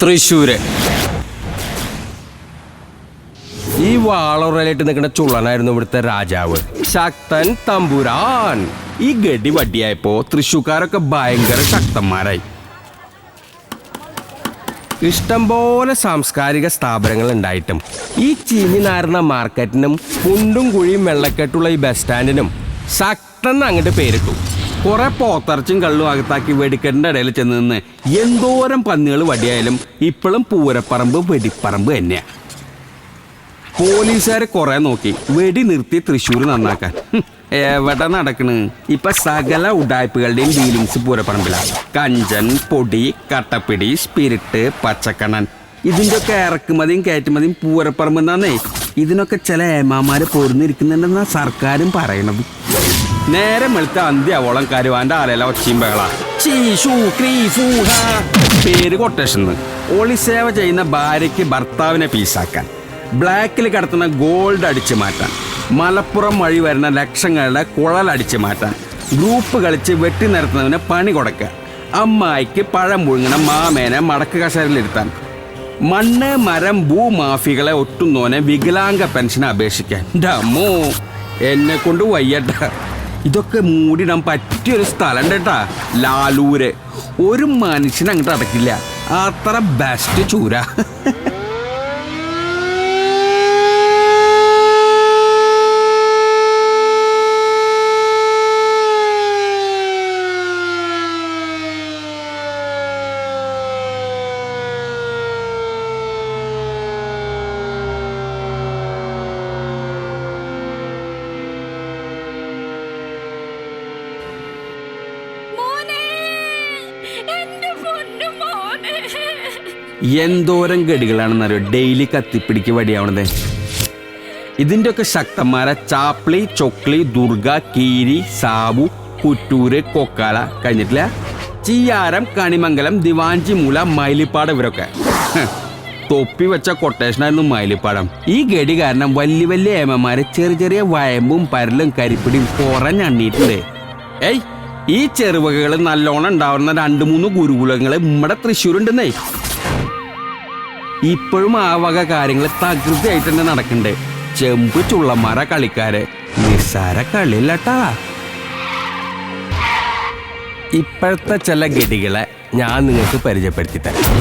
തൃശ്ശൂര്. ഈ വാളൊറയിലായിട്ട് നിൽക്കുന്ന ചുള്ളനായിരുന്നു ഇവിടുത്തെ രാജാവ്, ശക്തൻ തമ്പുരാൻ. ഈ ഗഡി വടിയായപ്പോ തൃശ്ശൂക്കാരൊക്കെ ഭയങ്കര ശക്തന്മാരായി. ഇഷ്ടംപോലെ സാംസ്കാരിക സ്ഥാപനങ്ങൾ ഉണ്ടായിട്ടും ഈ ചീഞ്ഞി നാരുന്ന മാർക്കറ്റിനും കുണ്ടും കുഴിയും വെള്ളക്കെട്ടുള്ള ഈ ബസ് സ്റ്റാൻഡിനും ശക്തൻ അങ്ങോട്ട് പേരിട്ടു. കുറെ പോത്തർച്ചും കള്ളും അകത്താക്കി വെടിക്കെട്ടിന്റെ ഇടയിൽ ചെന്ന് നിന്ന് എന്തോരം പന്നികൾ വടിയായാലും ഇപ്പോഴും പൂരപ്പറമ്പ് വെടിപ്പറമ്പ് തന്നെയാ. പോലീസുകാരെ കുറെ നോക്കി വെടി നിർത്തി തൃശ്ശൂർ നന്നാക്കാൻ. എവിടെ നടക്കണ്? ഇപ്പൊ സകല ഉഡായ്പകളുടെയും ഡീലിങ്സ് പൂരപ്പറമ്പിലാണ്. കഞ്ചൻ, പൊടി, കട്ടപ്പിടി, സ്പിരിറ്റ്, പച്ചക്കണ്ണൻ, ഇതിന്റെ ഒക്കെ ഇറക്കുമതിയും കയറ്റുമതിയും പൂരപ്പറമ്പ് എന്നാന്നേ. ഇതിനൊക്കെ ചില ഏമാമാര് പോരുന്നിരിക്കുന്നുണ്ടെന്നാ സർക്കാരും പറയണത്. നേരെ വെളുത്ത അന്ത്യാവോളം കരുവാന്റെ ആലയില ഒച്ചയും ബഹള. പേര് കൊട്ടേഷൻ. ഒളി സേവ ചെയ്യുന്ന ഭാര്യയ്ക്ക് ഭർത്താവിനെ പീസാക്കാൻ, ബ്ലാക്കിൽ കിടത്തുന്ന ഗോൾഡ് അടിച്ചു മാറ്റാൻ, മലപ്പുറം വഴി വരുന്ന ലക്ഷങ്ങളുടെ കുഴലടിച്ചു മാറ്റാൻ, ഗ്രൂപ്പ് കളിച്ച് വെട്ടി നിരത്തുന്നതിന് പണി കൊടുക്കുക, അമ്മായിക്ക് പഴം പുഴുങ്ങണ മാമേനെ മടക്ക് കസേരയിലിരുത്താൻ, മണ്ണ് മരം ഭൂമാഫികളെ ഒട്ടുന്നോനെ വികലാംഗ പെൻഷൻ അപേക്ഷിക്കാൻ. ഡമ്മോ, എന്നെ കൊണ്ട് വയ്യട്ട. ഇതൊക്കെ മൂടിടാൻ പറ്റിയൊരു സ്ഥലം കേട്ടാ, ലാലൂര്. ഒരു മനുഷ്യൻ അങ്ങോട്ട് അടക്കില്ല, അത്ര ബെസ്റ്റ് ചൂര. എന്തോരം ഗഡികളാണെന്നറിയോ ഡെയിലി കത്തിപ്പിടിക്ക് വടിയാവണത്. ഇതിൻ്റെ ഒക്കെ ശക്തന്മാരെ ചാപ്ലി, ചൊക്ലി, ദുർഗ, കീരി, സാബു, കുറ്റൂര്, കൊക്കാല, കഴിഞ്ഞിട്ടില്ല ചിയാരം, കണിമംഗലം, ദിവാഞ്ചി മൂല, മൈലിപ്പാട്. ഇവരൊക്കെ തൊപ്പി വെച്ച കൊട്ടേഷനായിരുന്നു മൈലിപ്പാടം. ഈ ഗഡി കാരണം വലിയ വലിയ ഏമന്മാര് ചെറിയ ചെറിയ വയമ്പും പരലും കരിപ്പിടിയും കുറഞ്ഞണ്ണിയിട്ടുണ്ട്. ഏയ്, ഈ ചെറുവകകൾ നല്ലോണം ഉണ്ടാവുന്ന 2-3 ഗുരുകുലങ്ങൾ നമ്മുടെ തൃശ്ശൂരുണ്ടെന്നേ. ഇപ്പോഴും ആ വക കാര്യങ്ങൾ തകൃതിയായിട്ട് തന്നെ നടക്കണ്ടേ. ചെമ്പ് ചുള്ളന്മാര കളിക്കാര് നിസ്സാര കളിയില്ലട്ടാ. ഇപ്പോഴത്തെ ചില ഗഡികളെ ഞാൻ നിങ്ങൾക്ക് പരിചയപ്പെടുത്തി തരാം.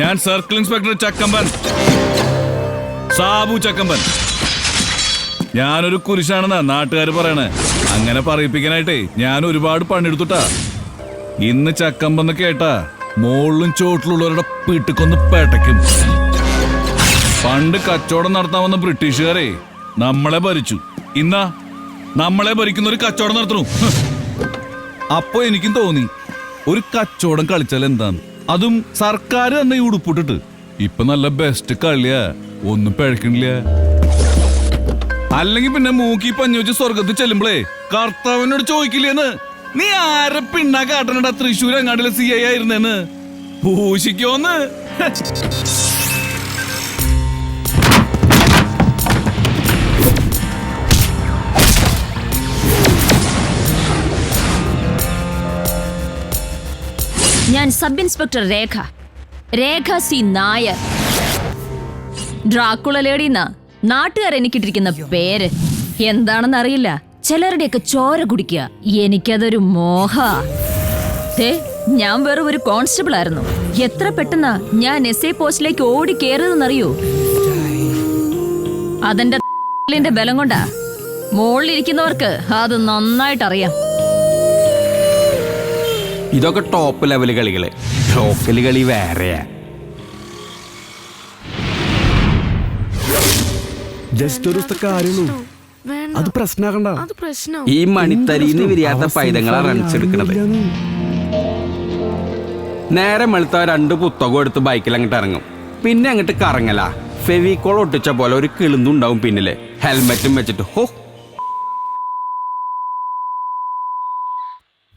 ഞാൻ സർക്കിൾ ഇൻസ്പെക്ടർ ചക്കമ്പൻ, സാബു ചക്കമ്പൻ. ഞാനൊരു കുരിശാണെന്നാ നാട്ടുകാർ പറയണേ. അങ്ങനെ പറയിപ്പിക്കാനായിട്ടേ ഞാൻ ഒരുപാട് പണിയെടുത്തുട്ടാ. ഇന്ന് ചക്കമ്പെന്ന് കേട്ടാ മോളിലും ചോട്ടിലുള്ളവരുടെ വീട്ടിക്കൊന്ന് പേട്ടയ്ക്കും. പണ്ട് കച്ചവടം നടത്താൻ വന്ന ബ്രിട്ടീഷുകാരെ നമ്മളെ ഭരിച്ചു. ഇന്നാ നമ്മളെ ഭരിക്കുന്ന ഒരു കച്ചവടം നടത്തണു. അപ്പൊ എനിക്കും തോന്നി ഒരു കച്ചവടം കളിച്ചാൽ എന്താന്ന്. അതും സർക്കാർ തന്നെ ഈ ഉടുപ്പിട്ടിട്ട്. ഇപ്പൊ നല്ല ബെസ്റ്റ് കളിയാ, ഒന്നും പിഴക്കണില്ല. അല്ലെങ്കിൽ പിന്നെ മൂക്കി പഞ്ഞു വെച്ച് സ്വർഗത്തിൽ ചെല്ലുമ്പളേ കർത്താവിനോട് ചോദിക്കില്ലേന്ന്, നീ ആരെ പിണ്ണാ കാട്ടണടാ തൃശ്ശൂർ അങ്ങാടിലെ CI ആയിരുന്നേന്ന്. പൂശിക്കോന്ന്. ഞാൻ സബ് ഇൻസ്പെക്ടർ രേഖ സി നായർ. ഡ്രാക്കുള ലേഡിന്നാ നാട്ടുകാർ എനിക്കിട്ടിരിക്കുന്ന പേര്. എന്താണെന്നറിയില്ല, ചിലരുടെയൊക്കെ ചോര കുടിക്കുക. എനിക്കതൊരു മോഹ. ഞാൻ വെറും ഒരു കോൺസ്റ്റബിൾ ആയിരുന്നു. എത്ര പെട്ടെന്നാ ഞാൻ SA പോസ്റ്റിലേക്ക് ഓടി കയറിയതെന്നറിയോ? അതെന്റെ ബലം കൊണ്ടാ. മുകളിലിരിക്കുന്നവർക്ക് അത് നന്നായിട്ട് അറിയാം. ഇതൊക്കെ ടോപ്പ് ലെവൽ കളികള്. ലോക്കൽ കളി വേറെയാ. ജസ്റ്റ് ഒരു ദിവസത്തെ കാര്യമുള്ളൂ, അത് പ്രശ്നമാക്കണ്ട. ഈ മണിത്തരിന്ന് വിരിയാത്ത പൈതങ്ങളാ റൺസ് എടുക്കണത്. നേരെ വെളുത്ത 2 പുസ്തകം എടുത്ത് ബൈക്കിൽ അങ്ങോട്ട് ഇറങ്ങും. പിന്നെ അങ്ങോട്ട് കറങ്ങല. ഫെവിക്കോൾ ഒട്ടിച്ച പോലെ ഒരു കിളുന്നുണ്ടാവും പിന്നില്, ഹെൽമെറ്റും വെച്ചിട്ട്. ഹോ,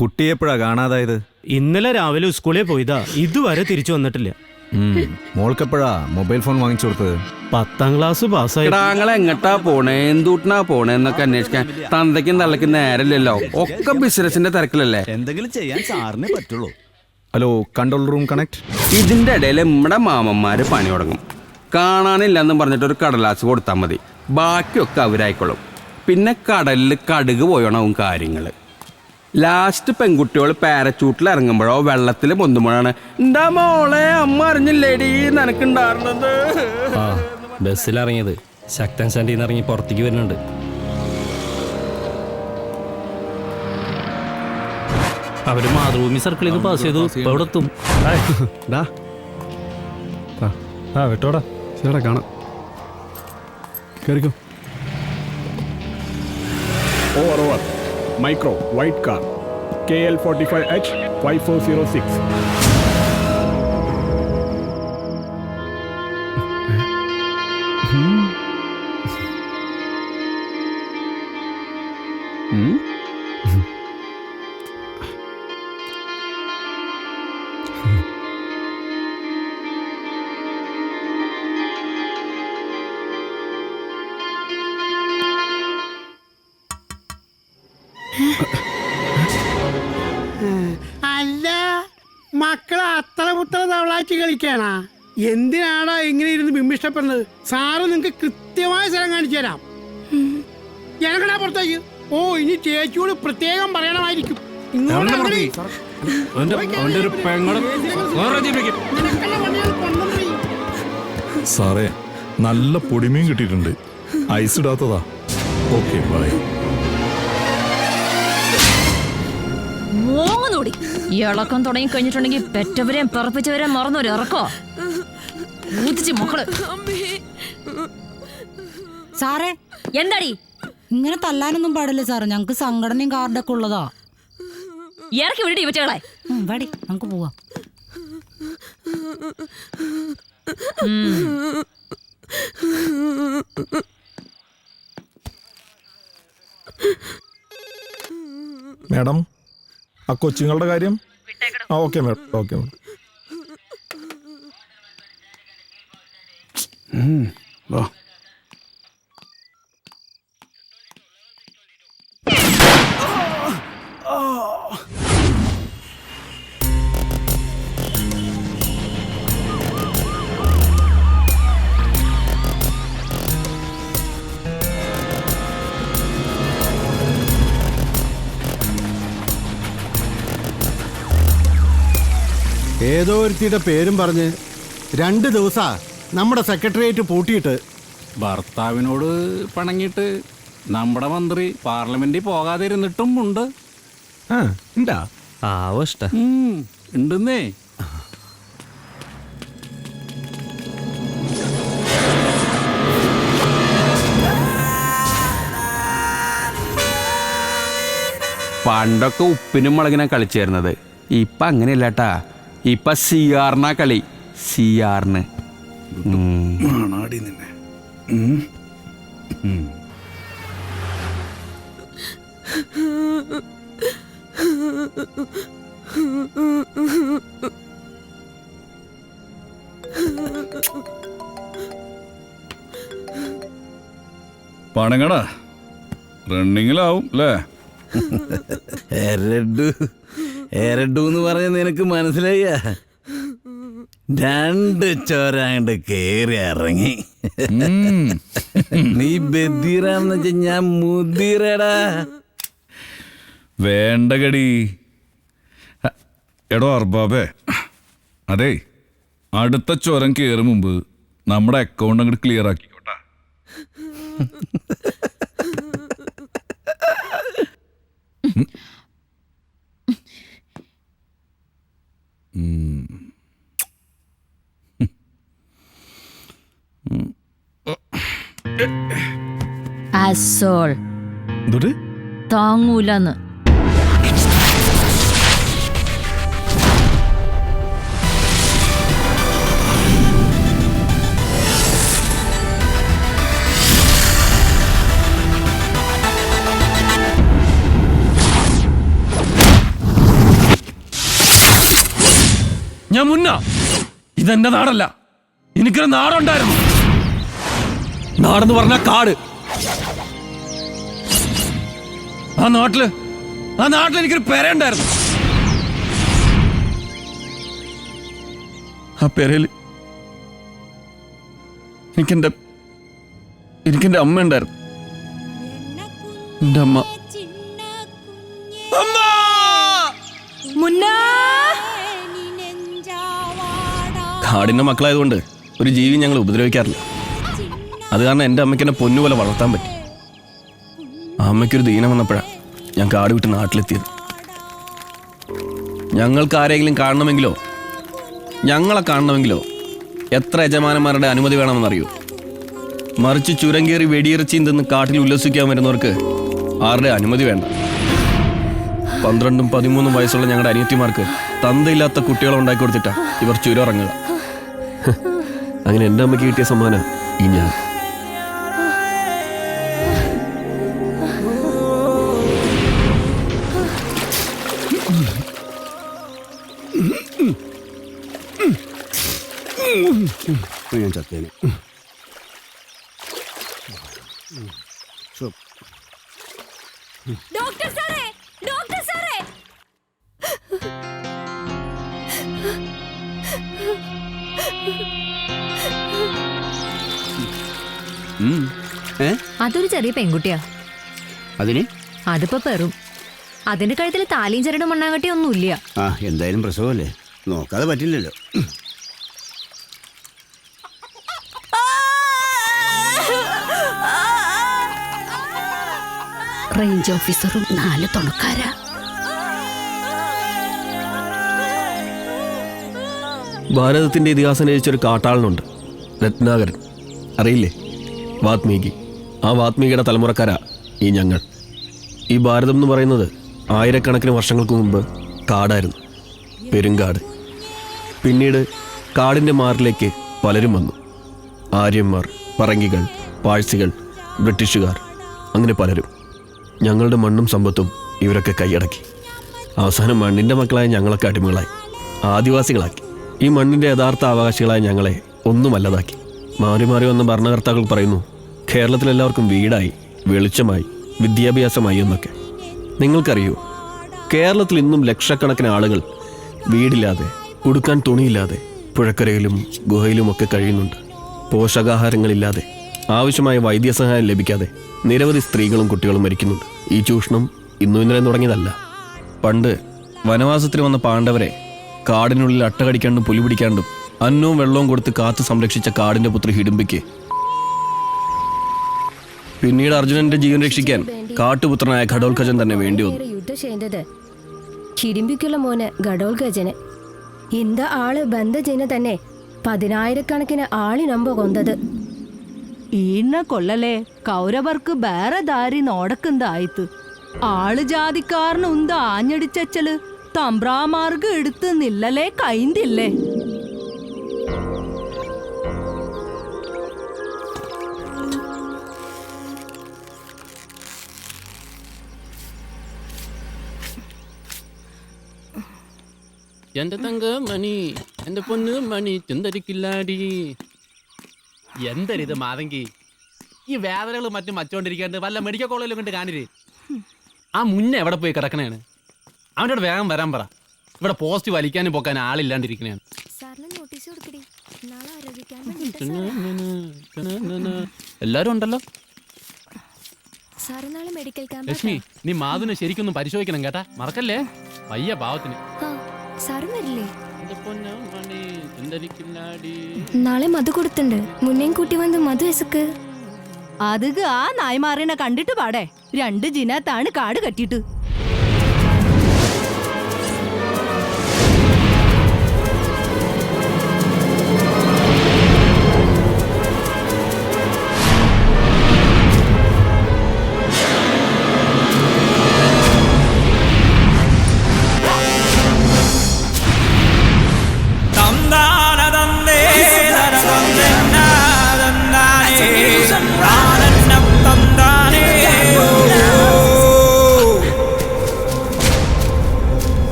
കുട്ടിയെ എപ്പോഴാ കാണാതായത്? ഇന്നലെ രാവിലെ സ്കൂളിൽ പോയതാ, ഇതുവരെ തിരിച്ചു വന്നിട്ടില്ല. മോൾക്കെപ്പോഴാ മൊബൈൽ ഫോൺ വാങ്ങിച്ചു കൊടുത്തത്? 10ാം ക്ലാസ് പാസ്സായി. കിടാങ്ങളെ എങ്ങട്ടാ പോണേ, എന്തൂട്ടിനാ പോണേ എന്നൊക്കെ അന്വേഷിക്കാൻ തന്തയ്ക്കും തള്ളയ്ക്കും നേരമില്ലല്ലോ. ഒക്കെ ബിസിനസിന്റെ തിരക്കിലല്ലേ. എന്തെങ്കിലും ചെയ്യാൻ സാറിനെ പറ്റുള്ളൂ. Hello, control room connect. ഇതിന്റെ ഇടയിൽ നമ്മുടെ മാമന്മാര് പണി തുടങ്ങും. കാണാനില്ലെന്നും പറഞ്ഞിട്ട് ഒരു കടലാസ് കൊടുത്താൽ മതി, ബാക്കിയൊക്കെ അവരായിക്കോളും. പിന്നെ കടലിൽ കടുക് പോയണവും കാര്യങ്ങള്. ലാസ്റ്റ് പെൺകുട്ടികൾ പാരച്ചൂട്ടിൽ ഇറങ്ങുമ്പോഴോ വെള്ളത്തിൽ പൊന്തുമ്പോഴാണ് എന്താ മോളെ അമ്മ അറിഞ്ഞില്ലേടി നിനക്കുണ്ടായിരുന്നത്. ബസ്സിലിറങ്ങിയത് ശക്തൻ സ്റ്റാൻഡിൽ നിന്ന് ഇറങ്ങി പുറത്തേക്ക് വരുന്നുണ്ട്. അവര് മാതൃഭൂമി സർക്കിളിൽ നിന്ന് പാസ് ചെയ്തു. ഇപ്പൊ അവിടെ എത്തും. വിട്ടോടാ, ശരിടാ, കാണാം. കേറിക്കോ. Over. Micro, white car. KL45H 5406. അല്ല, മക്കളെ അത്ര മുത്തറ തവളാച്ച് കളിക്കാണ. എന്തിനാടാ ഇങ്ങനെ ഇരുന്ന് ബിംബിഷ്ടപ്പെടുന്നത്? സാറ് നിങ്ങക്ക് കൃത്യമായ സ്ഥലം കാണിച്ചു തരാം. ഇറങ്ങടാ പുറത്തേക്ക്. ഓ, ഇനി ചേച്ചിയോട് പ്രത്യേകം പറയണമായിരിക്കും. ഇങ്ങോട്ട് ഇറങ്ങടി. നിനക്കുള്ള പണികൾ കൊണ്ടുപോയി. സാറേ, നല്ല പൊടിമീൻ കിട്ടിയിട്ടുണ്ട്. ഐസ് ഇടാത്തതാ. Okay, bye. മോങ്ങനോടി ഇളക്കം തുടങ്ങി കഴിഞ്ഞിട്ടുണ്ടെങ്കിൽ പെറ്റവരെയും പിറപ്പിച്ചവരെയും മറന്നൊരു ഇറക്കോ ഊതിച്ച് മക്കള്. സാറേ, എന്താടി ഇങ്ങനെ തല്ലാനൊന്നും പാടില്ല സാറേ, ഞങ്ങക്ക് സംഘടനയും കാർഡൊക്കെ ഉള്ളതാ. ഇറക്കി വിടടി ഇവറ്റകളെ. വടി, നമുക്ക് പോവാം. മാഡം, ആ കൊച്ചുങ്ങളുടെ കാര്യം? ആ, ഓക്കെ മാഡം, ഓക്കെ മാഡം. വാ. ഏതോ ഒരുത്തിയുടെ പേരും പറഞ്ഞ് 2 ദിവസാ നമ്മുടെ സെക്രട്ടേറിയറ്റ് പൂട്ടിയിട്ട്. ഭർത്താവിനോട് പണങ്ങിയിട്ട് നമ്മുടെ മന്ത്രി പാർലമെന്റിൽ പോകാതെ ഇരുന്നിട്ടും ഉണ്ട്. ഉണ്ടാ ആവോ ഇഷ്ട ഉണ്ടെന്നേ. പണ്ടൊക്കെ ഉപ്പിനും മുളകിനാ കളിച്ചേരുന്നത്. ഇപ്പൊ അങ്ങനെയല്ലാട്ടാ. ഇപ്പൊ സിആറിനാ കളി. സിആറിന് നിന്നെ പണങ്ങടാ, റണ്ണിങ്ങിലാവും അല്ലേ? എരഡു പറഞ്ഞ നിനക്ക് മനസ്സിലായ 2 ചോരാണ്ട് കേറി ഇറങ്ങി. നീ ബദീറാന്ന് വെച്ച ഞാൻ മുദീറടാ. വേണ്ട ഗടി. എടോ അർബാബേ, അതെ, അടുത്ത ചുരം കയറും മുമ്പ് നമ്മുടെ അക്കൗണ്ട് അങ്ങോട്ട് ക്ലിയർ ആക്കിക്കോട്ടെ. അസോൾ എന്തുട്ട്? താങ്ങൂലെന്ന്. ഞാൻ മുന്ന ഇതെന്റെ നാടല്ല, എനിക്കൊരു നാടുണ്ടായിരുന്നു. നാടെന്ന് പറഞ്ഞ കാട്. ആ നാട്ടില് എനിക്കൊരു പെരയുണ്ടായിരുന്നു. ആ പെരയില് എനിക്കെന്റെ അമ്മ ഉണ്ടായിരുന്നു. എന്റെ അമ്മ കാടിന്റെ മക്കളായതുകൊണ്ട് ഒരു ജീവി ഞങ്ങൾ ഉപദ്രവിക്കാറില്ല. അത് കാരണം എൻ്റെ അമ്മയ്ക്ക് എന്നെ പൊന്നുപോലെ വളർത്താൻ പറ്റി. ആ അമ്മയ്ക്കൊരു ദീനം വന്നപ്പോഴാണ് ഞാൻ കാട് വിട്ട് നാട്ടിലെത്തിയത്. ഞങ്ങൾക്ക് ആരെങ്കിലും കാണണമെങ്കിലോ ഞങ്ങളെ കാണണമെങ്കിലോ എത്ര യജമാനന്മാരുടെ അനുമതി വേണമെന്നറിയൂ. മറിച്ച് ചുരം കയറി വെടിയിറച്ചിയും തിന്ന് കാട്ടിൽ ഉല്ലസിക്കാൻ വരുന്നവർക്ക് ആരുടെ അനുമതി വേണ്ട. 12ഉം 13ഉം വയസ്സുള്ള ഞങ്ങളുടെ അനിയത്തിമാർക്ക് തന്തയില്ലാത്ത കുട്ടികളെ ഉണ്ടാക്കി കൊടുത്തിട്ടാ ഇവർ ചുരം ഇറങ്ങുക. അങ്ങനെ എൻ്റെ അമ്മയ്ക്ക് കിട്ടിയ സമ്മാനം ഈ ഞാൻ. ഞാൻ ചത്തേനെ. ഡോക്ടർ സാറേ, ഡോക്ടർ സാറേ. അതൊരു ചെറിയ പെൺകുട്ടിയാ. അതിന് അതിപ്പോ പെറും. അതിന്റെ കഴുത്തിൽ താലിയും ചരടും മണ്ണാങ്കട്ടി ഒന്നുമില്ല. എന്തായാലും പ്രസവമല്ലേ, നോക്കാതെ പറ്റില്ലല്ലോ. റേഞ്ച് ഓഫീസറും 4 തുണക്കാരാ. ഭാരതത്തിന്റെ ഇതിഹാസം രചിച്ചൊരു കാട്ടാളനുണ്ട്, രത്നാകരൻ. അറിയില്ലേ? വാത്മീകി. ആ വാത്മീകിയുടെ തലമുറക്കാരാ ഈ ഞങ്ങൾ. ഈ ഭാരതം എന്ന് പറയുന്നത് ആയിരക്കണക്കിന് വർഷങ്ങൾക്ക് മുമ്പ് കാടായിരുന്നു, പെരുങ്കാട്. പിന്നീട് കാടിൻ്റെ മാറിലേക്ക് പലരും വന്നു. ആര്യന്മാർ, പറങ്കികൾ, പാഴ്സികൾ, ബ്രിട്ടീഷുകാർ, അങ്ങനെ പലരും. ഞങ്ങളുടെ മണ്ണും സമ്പത്തും ഇവരൊക്കെ കൈയടക്കി. അവസാനം മണ്ണിൻ്റെ മക്കളായ ഞങ്ങളൊക്കെ അടിമകളായി, ആദിവാസികളാക്കി. ഈ മണ്ണിൻ്റെ യഥാർത്ഥ അവകാശികളായ ഞങ്ങളെ ഒന്നുമല്ലതാക്കി. മാറി മാറി വന്ന ഭരണകർത്താക്കൾ പറയുന്നു കേരളത്തിലെല്ലാവർക്കും വീടായി, വെളിച്ചമായി, വിദ്യാഭ്യാസമായി എന്നൊക്കെ. നിങ്ങൾക്കറിയോ, കേരളത്തിൽ ഇന്നും ലക്ഷക്കണക്കിന് ആളുകൾ വീടില്ലാതെ, ഉടുക്കാൻ തുണിയില്ലാതെ പുഴക്കരയിലും ഗുഹയിലുമൊക്കെ കഴിയുന്നുണ്ട്. പോഷകാഹാരങ്ങളില്ലാതെ, ആവശ്യമായ വൈദ്യസഹായം ലഭിക്കാതെ നിരവധി സ്ത്രീകളും കുട്ടികളും മരിക്കുന്നുണ്ട്. ഈ ചൂഷണം ഇന്നും ഇന്നലെ തുടങ്ങിയതല്ല. പണ്ട് വനവാസത്തിന് വന്ന പാണ്ഡവരെ കാടിനുള്ളിൽ അട്ടകടിക്കാണ്ടും പുലി പിടിക്കാണ്ടും അന്നവും വെള്ളവും കൊടുത്ത് കാത്തു സംരക്ഷിച്ച കാടിന്റെ പുത്രി ഹിഡുംബിക്ക് പിന്നീട് അർജുനന്റെ ജീവൻ രക്ഷിക്കാൻ കാട്ടുപുത്രനായ ഘടോൽഗജൻ തന്നെ വേണ്ടി വന്നു. യുദ്ധം ചെയ്തത് ഹിഡിംബിക്കുള്ള മോന് ഘടോൽഗജന്. ഇന്ത ആള് ബന്ധജന തന്നെ 10,000കണക്കിന് ആളിനമ്പ കൊന്നത്. ഈണ്ണ കൊള്ളലേ കൗരവർക്ക് ಬೇರೆ ದಾರಿ ನೋಡಕ್ಕಂದಾಯ್ತು. ആള് ജാതിക്കാരന് ഉന്ത ആഞ്ഞടിച്ചല് തമ്പ്രാമാർക്ക് എടുത്ത് നില്ലലേ കൈന്തില്ലേ. എന്റെ തങ്ക മണി, എന്റെ പൊന്ന് മണി ചിന്തരിക്കില്ലാടി. എന്തരിത് മാതങ്കി, ഈ വേദനകൾ മറ്റും വച്ചോണ്ടിരിക്കാണ്ട് വല്ല മെഡിക്കൽ കോളേജിലും കൊണ്ട് കാണിര്. ആ മുന്നേ എവിടെ പോയി കിടക്കണേണ്? അവനോട് വേഗം വരാൻ പറ. ഇവിടെ പോസ്റ്റ് വലിക്കാനും പോക്കാനും ആളില്ലാണ്ടിരിക്കണേണ്. എല്ലാരും ഉണ്ടല്ലോ. ലക്ഷ്മി, നീ മാധുനെ ശരിക്കൊന്നും പരിശോധിക്കണം കേട്ടാ, മറക്കല്ലേ. വയ്യ പാവത്തിന്. സാറും വരില്ലേ? നാളെ മധു കൊടുത്തുണ്ട്. മുന്നേം കൂട്ടി വന്ന് മധു എസക്ക്. അത് ആ നായ്മാറിനെ കണ്ടിട്ട് പാടേ 2 ജിനത്താണ് കാട് കെട്ടിട്ട്.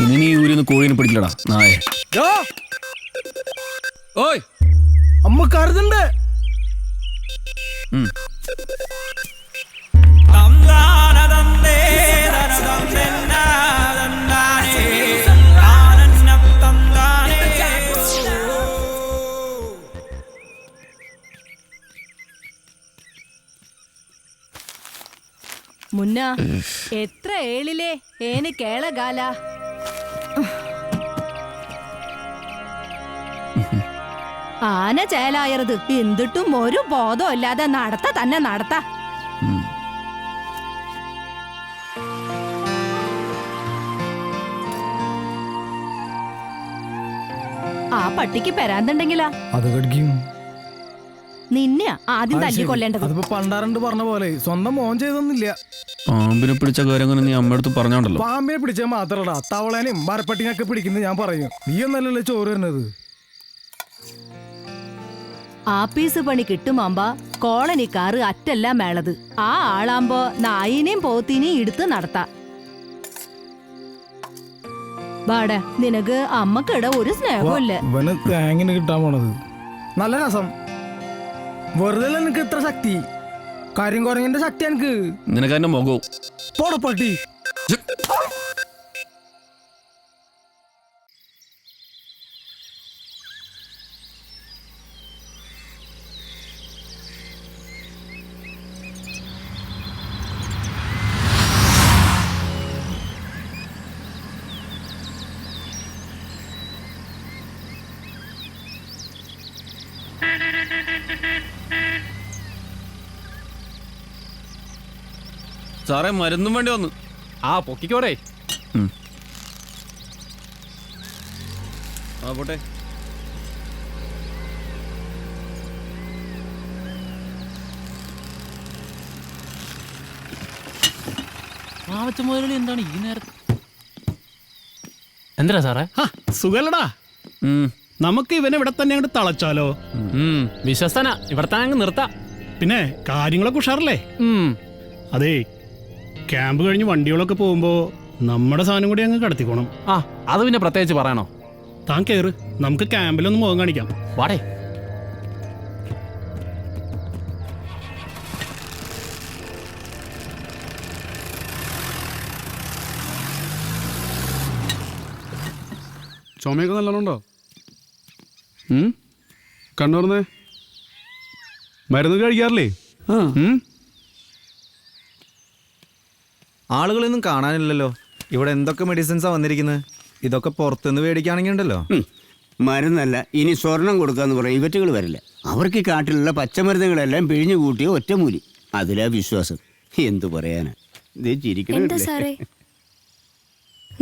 ഇനി നീ ഊരിന്ന് കോഴിനെ പിടിക്കലടാ നായ. ഓയ് അമ്മ കരുതണ്ടേ? മുന്ന എത്ര ഏളിലേ ഏന് കേളകാല. ആന ചേലായറത് എന്തിട്ടും ഒരു ബോധം ഇല്ലാതെ നടത്ത തന്നെ നടത്ത. ആ പട്ടിക്ക് പെരാന്തുണ്ടെങ്കിലാ അത് കടിക്കും. നിന്നെ ആദ്യം തല്ലിക്കൊല്ലേണ്ടത്. അതിപ്പോ പണ്ടാരണ്ട് പറഞ്ഞ പോലെ സ്വന്തം മോൻ ചെയ്തൊന്നുമില്ല. പാമ്പിനെ പിടിച്ച കാര്യം നീ അമ്മയടുത്ത് പറഞ്ഞോണ്ടല്ലോ. പാമ്പിനെ പിടിച്ചാൽ മാത്രടാ തവളേനെയും മരപ്പട്ടിനൊക്കെ പിടിക്കുന്നത് ഞാൻ പറയും. നീ ഒന്നല്ലല്ലോ ചോറ് വരുന്നത്. ആപ്പീസ് പണി കിട്ടുമാമ്പ കോളനിക്കാറ് അറ്റെല്ലാം മേളത്. ആ ആളാകുമ്പോ നായിനെയും പോത്തിനെയും എടുത്ത് നടത്താം. ബാടാ നിനക്ക് അമ്മക്കിട ഒരു സ്നേഹമില്ല. ഇവന് തേങ്ങിന് കിട്ടാൻ പോണത് നല്ല രസം. വെറുതെ എനിക്ക് ഇത്ര ശക്തി. കാര്യം കുറങ്ങിന്റെ ശക്തി എനിക്ക്. നിനക്ക് എന്റെ മുഖവും പോടപ്പട്ടി. സാറേ മരുന്നും വേണ്ടി വന്നു. ആ പൊക്കിക്കോടെ. ആ പോട്ടെ. മുതലി എന്താണ് ഈ നേരത്തെ? എന്താ സാറേ? സുഖല്ലടാ. നമുക്ക് ഇവനെ ഇവിടെ തന്നെ അങ്ങോട്ട് തളച്ചാലോ? വിശ്വസ്തന ഇവിടെ തന്നെ അങ്ങ് നിർത്താം. പിന്നെ കാര്യങ്ങളൊക്കെ ഉഷാറല്ലേ? അതെ, ക്യാമ്പ് കഴിഞ്ഞ് വണ്ടികളൊക്കെ പോകുമ്പോ നമ്മുടെ സാധനം കൂടി അങ്ങ് കടത്തിക്കോണം. ആ അത് പിന്നെ പ്രത്യേകിച്ച് പറയണോ? താൻ കേറ്, നമുക്ക് ക്യാമ്പിലൊന്ന് മുഖം കാണിക്കാം. വാടേ. ചുമയൊക്കെ നല്ലോണുണ്ടോ? കണ്ണൂർന്നേ മരുന്ന് കഴിക്കാറില്ലേ? ആളുകളൊന്നും കാണാനില്ലല്ലോ. ഇവിടെ എന്തൊക്കെ മെഡിസിൻസാ വന്നിരിക്കുന്നത്? ഇതൊക്കെ പുറത്തുനിന്ന് മേടിക്കുകയാണെങ്കിൽ ഉണ്ടല്ലോ. മരുന്നല്ല, ഇനി സ്വർണം കൊടുക്കാന്ന് പറയും. ഇവറ്റുകൾ വരില്ല. അവർക്ക് ഈ കാട്ടിലുള്ള പച്ചമരുന്നുകളെല്ലാം പിഴിഞ്ഞു കൂട്ടിയ ഒറ്റമൂലി. അതിലാ വിശ്വാസം. എന്തു പറയാനാ? എന്താ സാറേ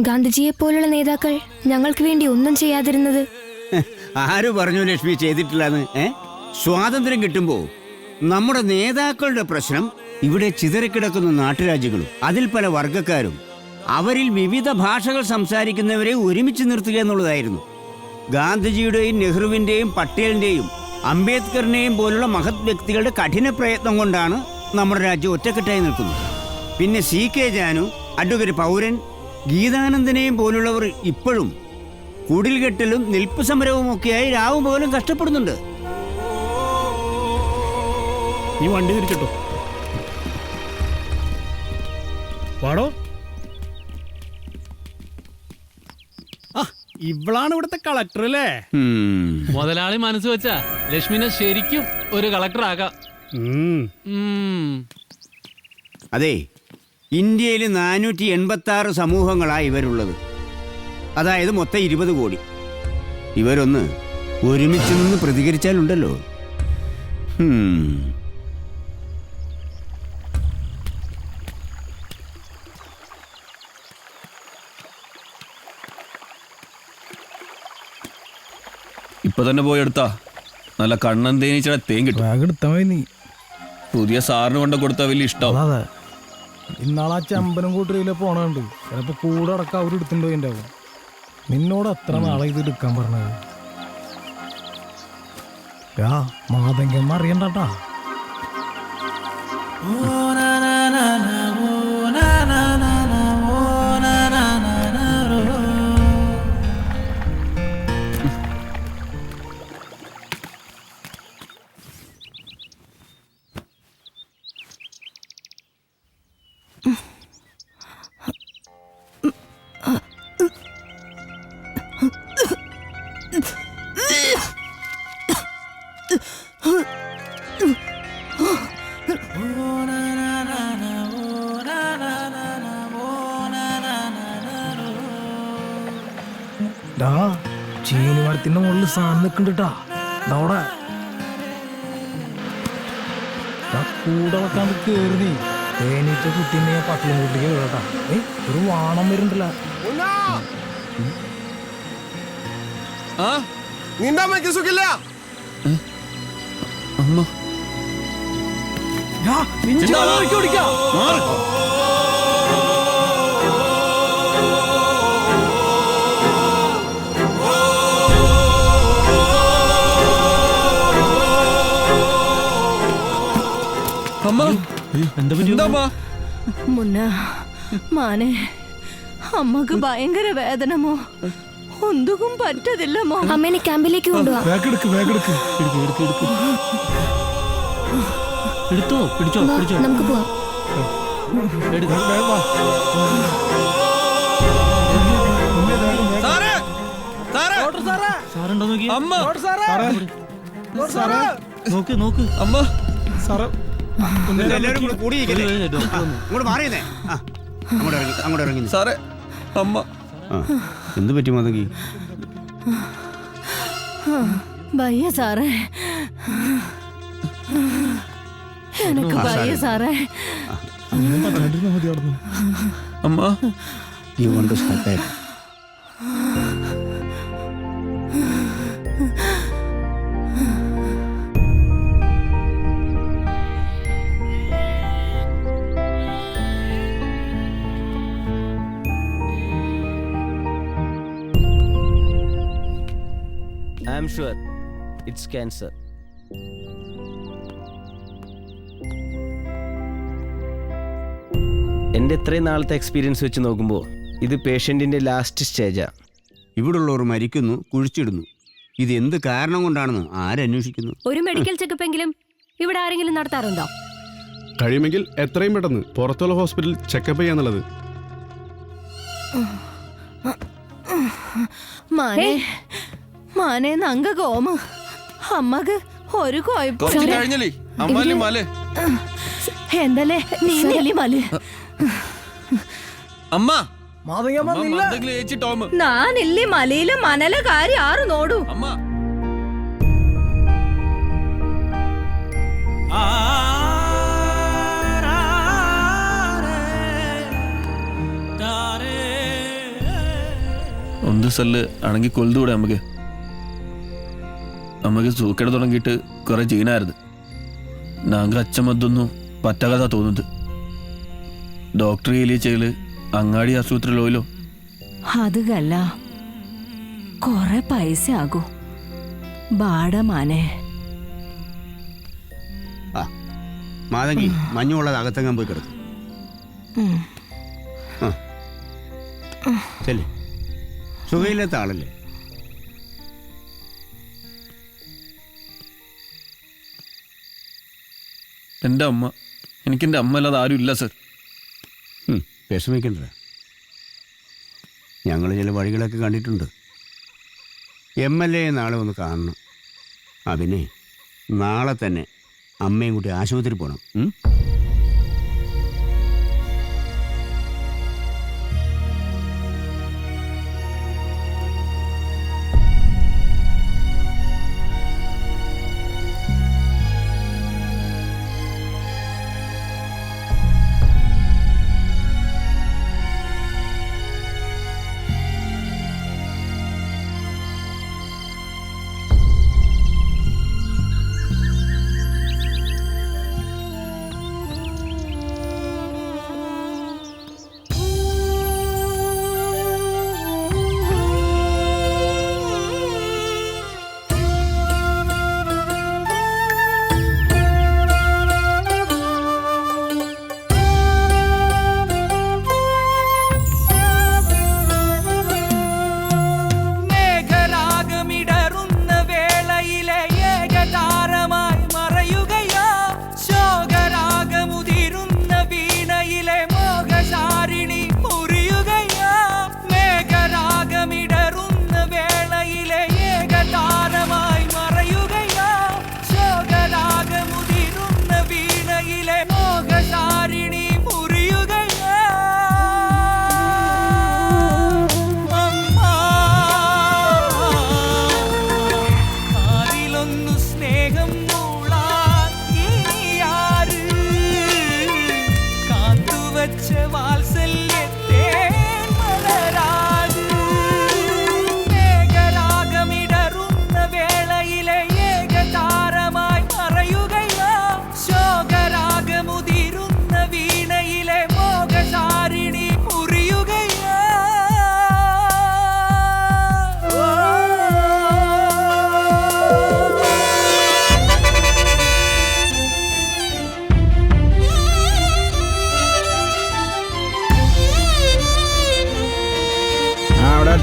ഗാന്ധിജിയെ പോലുള്ള നേതാക്കൾ ഞങ്ങൾക്ക് വേണ്ടി ഒന്നും ചെയ്യാതിരുന്നത്? ആര് പറഞ്ഞു ലക്ഷ്മി ചെയ്തിട്ടില്ലെന്ന്? സ്വാതന്ത്ര്യം കിട്ടുമ്പോ നമ്മുടെ നേതാക്കളുടെ പ്രശ്നം ഇവിടെ ചിതറിക്കിടക്കുന്ന നാട്ടുരാജ്യങ്ങളും അതിൽ പല വർഗക്കാരും അവരിൽ വിവിധ ഭാഷകൾ സംസാരിക്കുന്നവരെ ഒരുമിച്ച് നിർത്തുക എന്നുള്ളതായിരുന്നു. ഗാന്ധിജിയുടെയും നെഹ്റുവിന്റെയും പട്ടേലിന്റെയും അംബേദ്കറിനെയും പോലുള്ള മഹത് വ്യക്തികളുടെ കഠിന പ്രയത്നം കൊണ്ടാണ് നമ്മുടെ രാജ്യം ഒറ്റക്കെട്ടായി നിൽക്കുന്നത്. പിന്നെ CK ജാനു, അഡ്വക്കേറ്റ് പൗരൻ, ഗീതാനന്ദനെയും പോലുള്ളവർ ഇപ്പോഴും കുടിൽകെട്ടലും നിൽപ്പ് സമരവും ഒക്കെയായി രാവും പോലും കഷ്ടപ്പെടുന്നുണ്ട്. ഈ വണ്ടി തിരിച്ചിട്ടോ. പാടോ. ആ ഇവളാണ് ഇവിടുത്തെ കളക്ടർ അല്ലേ? മുതലാളി മനസ്സ് വെച്ചാ ലക്ഷ്മിനെ ശരിക്കും ഒരു കളക്ടർ ആക്കാം. അതെ, ഇന്ത്യയിൽ 486 സമൂഹങ്ങളാണ് ഇവരുള്ളത്. അതായത് മൊത്തം 20 കോടി. ഇവരൊന്ന് ഒരുമിച്ച് നിന്ന് പ്രതികരിച്ചാലുണ്ടല്ലോ. ഇപ്പൊ തന്നെ പോയി എടുത്താ നല്ല കണ്ണൻ തേനീച്ചയുടെ തേൻ കിട്ടും. പുതിയ സാറിന് കൊണ്ട് കൊടുത്താൽ വലിയ ഇഷ്ടം. അതെ, ഇന്നാളാ ചമ്പനം കൂട്ടറിയിലെ പോണുണ്ട്. ചിലപ്പോ കൂടെ അടക്കം അവരെടുത്തിട്ടുണ്ടോ ഉണ്ടാവും. നിന്നോട് എത്ര നാളെ ഇത് എടുക്കാൻ പറഞ്ഞത്? മാതങ്കമ്മ അറിയണ്ടാ. ചീനി മരത്തിന്റെ മുകളിൽ സാധനം നിൽക്കണ്ടാ. അവിടെ കൂടെ വെക്കാൻ കേറി നീ തേനീച്ച കുട്ടീനെ പട്ടിലും കുട്ടിക്ക് കേട്ടാ. ഒരു വാണം വരുന്നുണ്ടല്ലോ. നിന്റെ അമ്മയ്ക്ക് സുഖില്ല. മുന്ന മാനെ അമ്മക്ക് ഭയങ്കര വേദനമോ ഒന്നും പറ്റതില്ലമോ. അമ്മേനെ ക്യാമ്പിലേക്ക് കൊണ്ടുപോവാ. എടുത്തോ, പിടിച്ചോ, പിടിച്ചോ. നമുക്ക് പോവാം. സാറുണ്ടോ നോക്കി. നോക്ക് നോക്ക്. അമ്മ സാറ് എല്ലാവരും കൂടെ കൂടിയിരിക്കല്ലേ? അങ്ങോട്ട് മാറിയെന്നേ. അങ്ങോട്ട് ഇറങ്ങി സാറേ. അമ്മ എന്ത് പറ്റി മാതങ്കി? ഭയ്യ സാറേ, എനക്ക് ഭയ്യ സാറേ. അമ്മ You want to stop it? I am sure it's cancer. എൻ്റെ ഇത്രയും നാളത്തെ എക്സ്പീരിയൻസ് വെച്ച് നോക്കുമ്പോൾ ഇത് പേഷ്യൻറ്റിൻ്റെ ലാസ്റ്റ് സ്റ്റേജാണ്. ഇവിടുള്ളവർ മരിക്കുന്നു, കുഴിച്ചിടുന്നു. ഇത് എന്ത് കാരണം കൊണ്ടാണെന്ന് ആരന്വേഷിക്കുന്നു? ഒരു മെഡിക്കൽ ചെക്കപ്പ് എങ്കിലും ഇവിടെ ആരെങ്കിലും നടത്താറുണ്ടോ? കഴിയുമെങ്കിൽ എത്രയും പെട്ടെന്ന് പുറത്തുള്ള ഹോസ്പിറ്റലിൽ ചെക്കപ്പ് ചെയ്യാന്നുള്ളത്. മാനെ മാനെ നങ്ക കോമ അമ്മക്ക് ഒരു കുഴപ്പമില്ല. എന്തല്ലേ നീ നെല്ലി മല അമ്മ നാനില്ലി മലയിലെ മനല കാര്യം ആറ് നോടു. ಒಂದು ಸಲ ಅಣಗಿ ಕೊಲ್ದೂಡೆ ಅಮ್ಮಗೆ ಅಮ್ಮಗೆ ಸೂಕೆಡ തുടങ്ങിയിട്ട് കുറെ ജീനായിരുന്നു. നാങ്ക അച്ഛമതൊന്നും പറ്റാകതാ തോന്നുന്നത്. ഡോക്ടർ ഏലിയച്ചയില് അങ്ങാടി ആശുപത്രിയിലോയിലോ അതുകല്ല കൊറേ പൈസ ആകൂ ബാടമാനെ. മാതങ്കി മഞ്ഞുള്ളത് അകത്തെങ്ങാൻ പോയി കിടക്കും. ചെല്ലേ, സുഖയില്ലാത്ത ആളല്ലേ? എൻ്റെ അമ്മ, എനിക്കെൻ്റെ അമ്മ അല്ലാതെ ആരും ഇല്ല സർ. വിഷമിക്കണ്ട, ഞങ്ങൾ ചില വഴികളൊക്കെ കണ്ടിട്ടുണ്ട്. MLA നാളെ ഒന്ന് കാണണം. അതിനെ നാളെ തന്നെ അമ്മയും കൂട്ടി ആശുപത്രി പോകണം.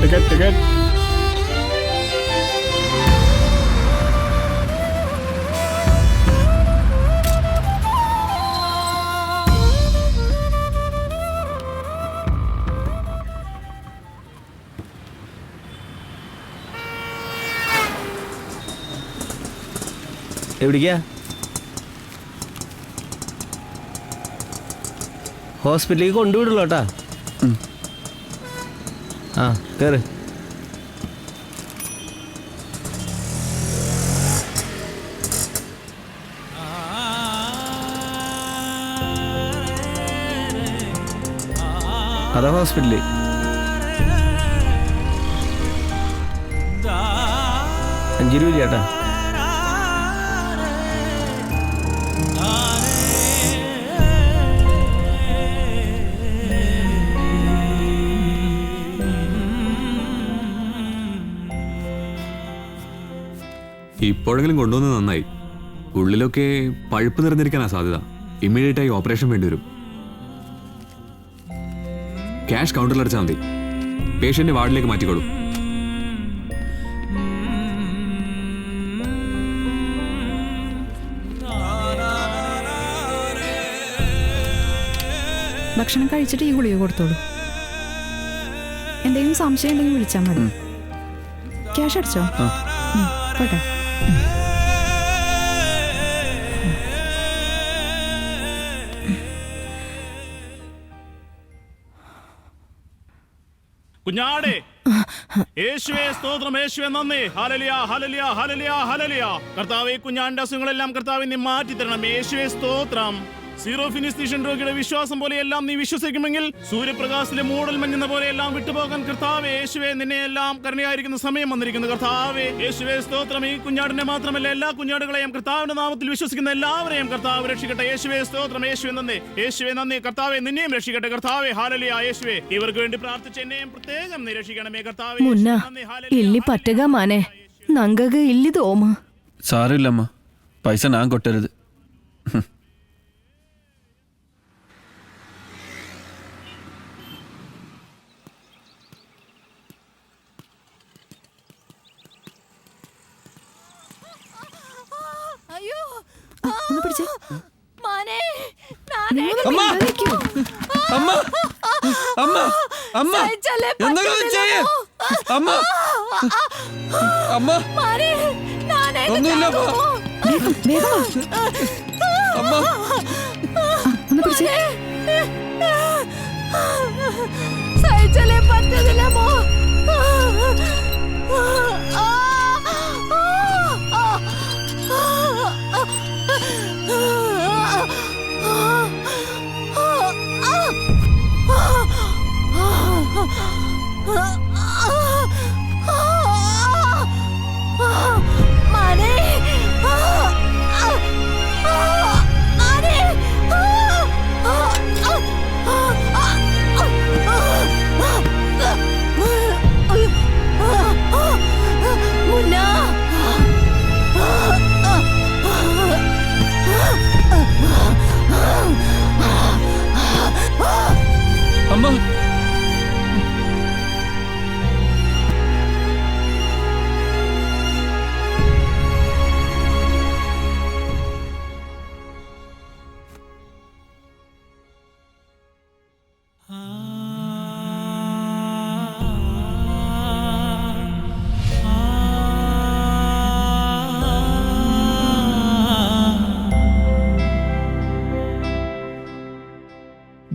ടിക്കറ്റ് എവിടേക്കാ? ഹോസ്പിറ്റലിലേക്ക് കൊണ്ടുവിടുള്ളൂ കേട്ടാ. ആ കേറ്. അതാ ഹോസ്പിറ്റല്. $5 ചേട്ടാ. ഇപ്പോഴെങ്കിലും കൊണ്ടുവന്നത് നന്നായി. ഉള്ളിലൊക്കെ പഴുപ്പ് നിറഞ്ഞിരിക്കാനാ സാധ്യത. ഇമ്മീഡിയറ്റായി ഓപ്പറേഷൻ വേണ്ടിവരും. ക്യാഷ് കൗണ്ടറിൽ അടച്ചാൽ മതി. പേഷ്യന്റ് വാർഡിലേക്ക് മാറ്റിക്കോളൂ. ഭക്ഷണം കഴിച്ചിട്ട് ഈ ഗുളിക കൊടുത്തോളൂ. എന്തെങ്കിലും സംശയം ഉണ്ടെങ്കിൽ വിളിച്ചാൽ മതി. ക്യാഷ് അടിച്ചോ? പോട്ടെ. കുഞ്ഞാടേ, യേശുവേ സ്തോത്രം, യേശുവേ നന്ദി. Hallelujah hallelujah hallelujah hallelujah. കർത്താവേ, കുഞ്ഞാന്റെ അസുഖങ്ങളെല്ലാം കർത്താവേ നീ മാറ്റി തരണം. യേശുവേ സ്തോത്രം. സീറോ ഫിനിസ്തീഷൻ രോഗിയുടെ വിശ്വാസം പോലെയെല്ലാം നീ വിശ്വസിക്കുമെങ്കിൽ സൂര്യപ്രകാശത്തിലെ മൂടൽ മഞ്ഞെന്ന പോലെയെല്ലാം വിട്ടുപോകാൻ കർത്താവേ യേശുവേ നിന്നെ എല്ലാം കരുണയായിരിക്കുന്ന സമയം വന്നിരിക്കുന്നു. കർത്താവേ യേശുവേ സ്തോത്രം. ഈ കുഞ്ഞാടിനെ മാത്രമല്ല എല്ലാ കുഞ്ഞാടുകളെയും കർത്താവിന്റെ നാമത്തിൽ വിശ്വസിക്കുന്ന എല്ലാവരെയും കർത്താവ് രക്ഷിക്കട്ടെ. യേശുവേ സ്തോത്രം. യേശുവേ നന്ദി. യേശുവേ നന്ദി. കർത്താവെ നിന്നെയും രക്ഷിക്കട്ടെ. കർത്താവേ ഹല്ലേലൂയ. യേശുവേ ഇവർക്ക് വേണ്ടി പ്രാർത്ഥിച്ച് എന്നെയും പ്രത്യേകം നീ രക്ഷിക്കണമേ. കർത്താവേ ಇಲ್ಲಿ ಪಟ್ಟಗ ಮಾನೆ ನಂಗಗ ಇಲ್ಲಿ ದೋಮ സാരമില്ലമ്മ, പൈസ ഞാൻ കൊട്ടരുത്. അയ്യോ ഒന്ന് പിടിച്ചേ. മാനെ അമ്മ! അമ്മ എന്തെങ്കിലും ചെയ്യ്. അമ്മ അമ്മ ഒന്നുമില്ല അമ്മ. ഒന്ന് പിടിച്ചേ. സഹിച്ചാലേ പറ്റതില്ല മോ. അമ്മ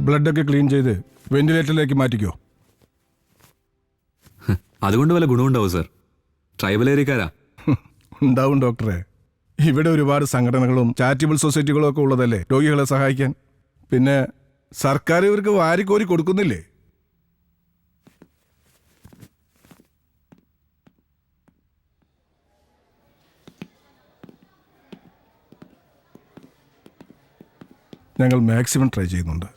ബ്ലഡൊക്കെ ക്ലീൻ ചെയ്ത് വെന്റിലേറ്ററിലേക്ക് മാറ്റിക്കോ. അതുകൊണ്ട് വല്ല ഗുണമുണ്ടാവും സർ. ട്രൈബൽ ഏരിയക്കാരാ. ഉണ്ടാവും ഡോക്ടറെ. ഇവിടെ ഒരുപാട് സംഘടനകളും ചാരിറ്റബിൾ സൊസൈറ്റികളും ഒക്കെ ഉള്ളതല്ലേ രോഗികളെ സഹായിക്കാൻ. പിന്നെ സർക്കാർ ഇവർക്ക് വാരിക്കോരി കൊടുക്കുന്നില്ലേ? ഞങ്ങൾ മാക്സിമം ട്രൈ ചെയ്യുന്നുണ്ട്.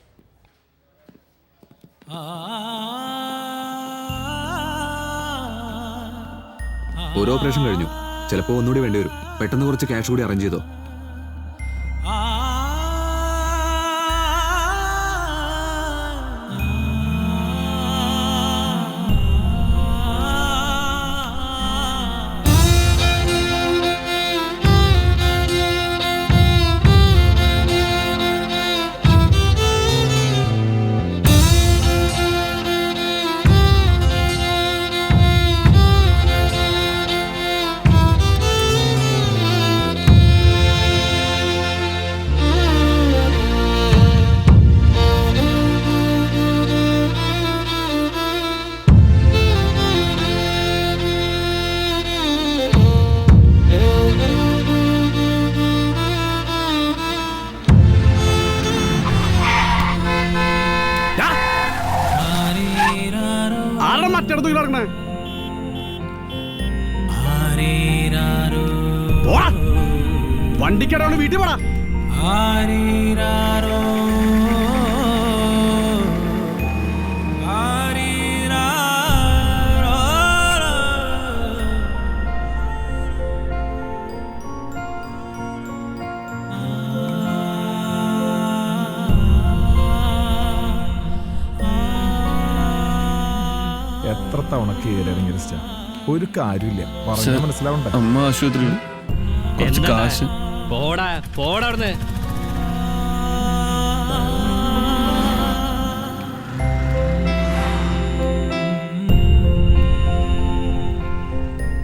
ഒരു ഓപ്പറേഷൻ കഴിഞ്ഞു. ചിലപ്പോൾ ഒന്നുകൂടി വേണ്ടി വരും. പെട്ടെന്ന് കുറച്ച് ക്യാഷ് കൂടി അറേഞ്ച് ചെയ്തോ. മറ്റെടുത്ത് കിടക്കണേ വണ്ടിക്കട വീട്ടിൽ പോടാ. എത്ര തവണ കയറി ഒരു കാര്യമില്ല. പറഞ്ഞാൽ മനസ്സിലാവണ്ട. അമ്മ ആശുപത്രിയിൽ കുറച്ച് കാശ്. പോടാ പോടാ അവിടുന്ന്.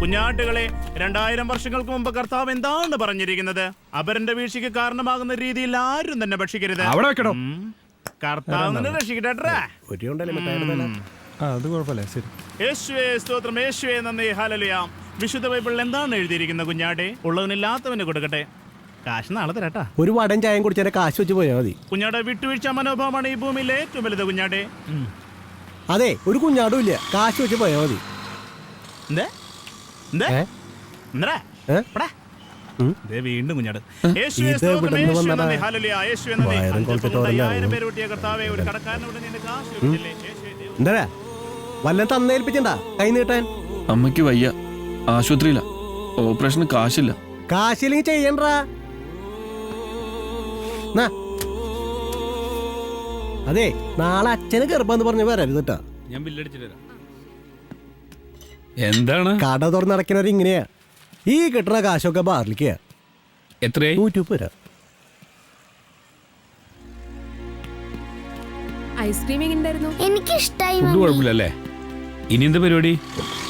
കുഞ്ഞാട്ടുകളെ 2000 വർഷങ്ങൾക്ക് മുമ്പ് കർത്താവ് എന്താണ് പറഞ്ഞിരിക്കുന്നത്? അപരന്റെ വീഴ്ചയ്ക്ക് കാരണമാകുന്ന രീതിയിൽ ആരും തന്നെ ഭക്ഷിക്കരുത്. അവിടെ വെക്കണോ? കർത്താവ് രക്ഷിക്കട്ടെ. അത് കുഴപ്പമില്ല. ശരി. യേശുവേ സ്തോത്രം, യേശുവേ നന്ദി, ഹല്ലേലൂയ. വിശുദ്ധ ബൈബിളിൽ എന്താണ് എഴുതിയിരിക്കുന്നത് കുഞ്ഞാട്ടെ? ഉള്ളവനില്ലാത്തവന് കൊടുക്കട്ടെ. കാശ് നാളെ തരാട്ടാ. ഒരു വടം ചായം കുടിച്ചാൽ കാശ് വെച്ച് പോയാൽ മതി. കുഞ്ഞാടെ വിട്ടുവീഴ്ച മനോഭാവമാണ് ഈ ഭൂമിയിലെ ഏറ്റവും വലുത് കുഞ്ഞാട്ടെ. അതെ, ഒരു കുഞ്ഞാടും ഇല്ല, കാശ് വെച്ച് പോയാൽ മതി. വീണ്ടും കുഞ്ഞാട്. യേശുവേ സ്തോത്രം, യേശുവേ നന്ദി, ഹല്ലേലൂയ, യേശുവേ നന്ദി. 5000 പേര് കൂട്ടിയ കർത്താവേ, ഒരു കടക്കാരനോട് നിന്റെ കാശ് വെച്ചില്ലേ? എന്താ വല്ല തന്നേൽപ്പിച്ചണ്ടാ കൈ നീട്ടാൻ? അമ്മയ്ക്ക് വയ്യ, ആശുപത്രിയില. ഓപ്പറേഷന് കാശില്ല. കാശില്ലെങ്കിൽ ചെയ്യണ്ടാ. അതെ, നാളെ അച്ഛന് ഗർഭം പറഞ്ഞ് വരരുത് കേട്ടാ. ഞാൻ ബില്ലടിച്ചിട്ട് വരാം. എന്താണ്? കട തുറന്ന് നടക്കുന്നവർ ഇങ്ങനെയാ. ഈ കിട്ടുന്ന കാശൊക്കെ ബാറിലേക്കാ. എത്രയായി? 100 രൂപ. ഐസ്ക്രീം എങ്ങനെയുണ്ടായിരുന്നു? എനിക്കിഷ്ടായി. ഫുഡ് കുഴപ്പമില്ലല്ലേ? ഇനി എന്താ പരിപാടി?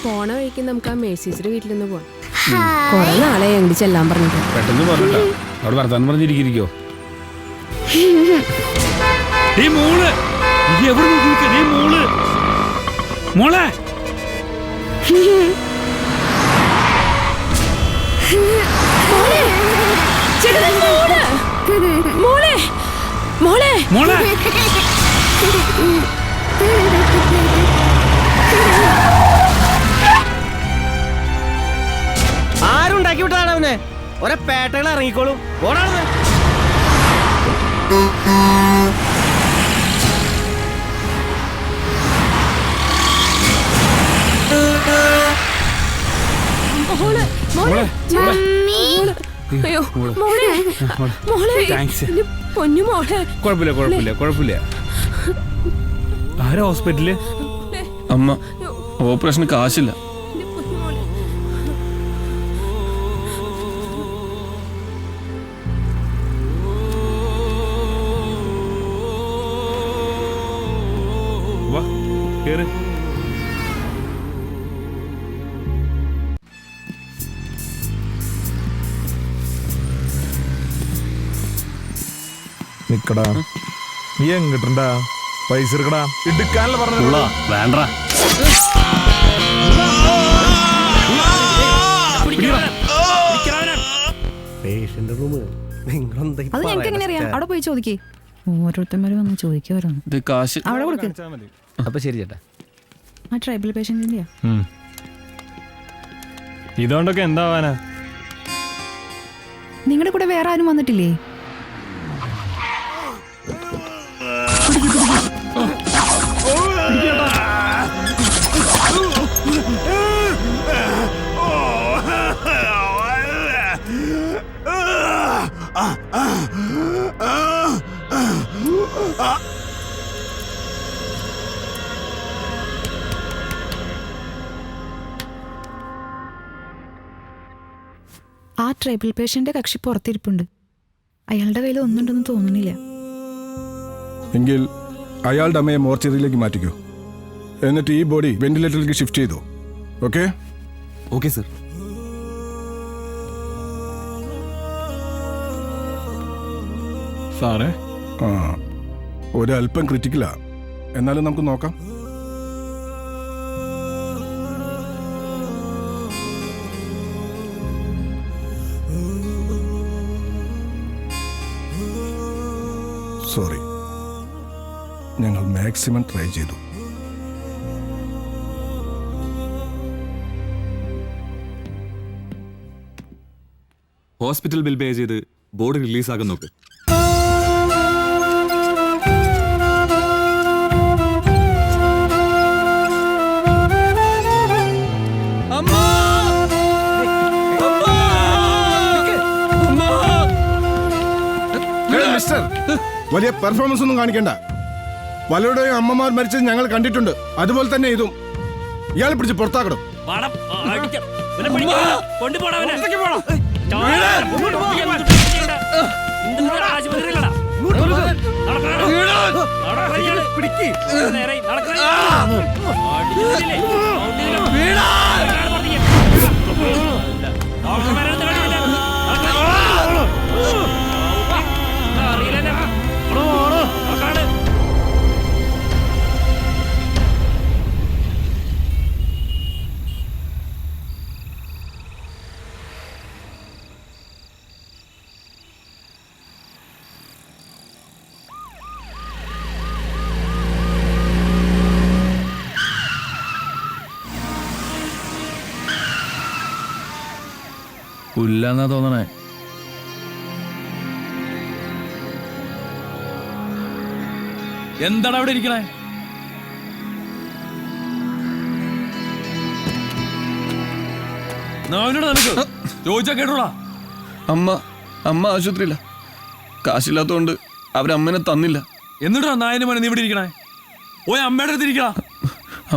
പോണ വഴിക്ക് നമുക്ക് ആ മേഴ്സീസിന്റെ വീട്ടിലൊന്ന് പോവാം. കൊറേ നാളെ ഞങ്ങൾ ചെല്ലാൻ പറഞ്ഞിട്ട്. പെട്ടെന്ന് പറഞ്ഞിട്ടാ അവിടെ വർത്താനം പറഞ്ഞിരിക്കോ? മോള് എവിടെ നോക്കി? മോള് മോളെ മോളെ മോളെ മോളെ ആരുണ്ടാക്കി വിട്ടതാണ് അവനെ? ഒരേ പേട്ടകൾ ഇറങ്ങിക്കോളും. ഓടാണ് അയ്യോ മോളെ മോളെ പൊന്നു മോളെ. കുഴപ്പമില്ല. ആരാ ഹോസ്പിറ്റലില്? അമ്മ, ഓപ്പറേഷന് കാശില്ല. വാ കേറ്. നിക്കടാ, നീ എങ്ങിട്ടുണ്ടാ? പൈസ എടുക്കടാ. എടുക്കാനല്ല പറഞ്ഞു. വേണ്ട അത് ഞങ്ങൾക്ക് എങ്ങനെ അറിയാം? അവിടെ പോയി ചോദിക്കേ. ഓരോരുത്തന്മാര് വന്ന് ചോദിക്കുവായിരുന്നു. ഇത് കാശ് അവിടെ കൊടുക്ക്. അപ്പൊ ശരി ചേട്ടാ. ആ ട്രൈബൽ പേഷ്യന്റിന്റെയാ. ഇതുകൊണ്ടൊക്കെ എന്താവാനാ? നിങ്ങളുടെ കൂടെ വേറെ ആരും വന്നിട്ടില്ലേ? ആ ട്രൈബൽ പേഷ്യന്റെ കക്ഷി പുറത്തിരിപ്പുണ്ട്. അയാളുടെ കയ്യിൽ ഒന്നുണ്ടെന്ന് തോന്നുന്നില്ല. എങ്കിൽ അയാളുടെ അമ്മയെ മോർച്ചറിയിലേക്ക് മാറ്റിക്കോ. എന്നിട്ട് ഈ ബോഡി വെന്റിലേറ്ററിലേക്ക് ഷിഫ്റ്റ് ചെയ്തോ. ഓക്കെ? Okay sir. സാറേ, ഒരല്പം ക്രിറ്റിക്കലാ, എന്നാലും നമുക്ക് നോക്കാം. സോറി, ഞങ്ങൾ മാക്സിമം ട്രൈ ചെയ്തു. ഹോസ്പിറ്റൽ ബിൽ പേ ചെയ്ത് ബോഡി റിലീസാകാൻ നോക്ക്. മിസ്റ്റർ, വലിയ പെർഫോമൻസ് ഒന്നും കാണിക്കണ്ട. പലരുടെയും അമ്മമാർ മരിച്ചത് ഞങ്ങൾ കണ്ടിട്ടുണ്ട്. അതുപോലെ തന്നെ ഇതും. ഇയാളെ പിടിച്ച് പുറത്താക്കണം. പുല്ലാന്നാ തോന്നണേ. എന്താണ് അവിടെ ഇരിക്കണേ? ചോദിച്ചാ കേട്ടോളാ. അമ്മ ആശുപത്രിയില്ല. കാശില്ലാത്തോണ്ട് അവരമ്മനെ തന്നില്ല. എന്നിട്ടാ നായന്റെ മനെ നീ ഇവിടെ ഇരിക്കണേ? ഓ അമ്മയുടെ അടുത്ത് ഇരിക്കണ.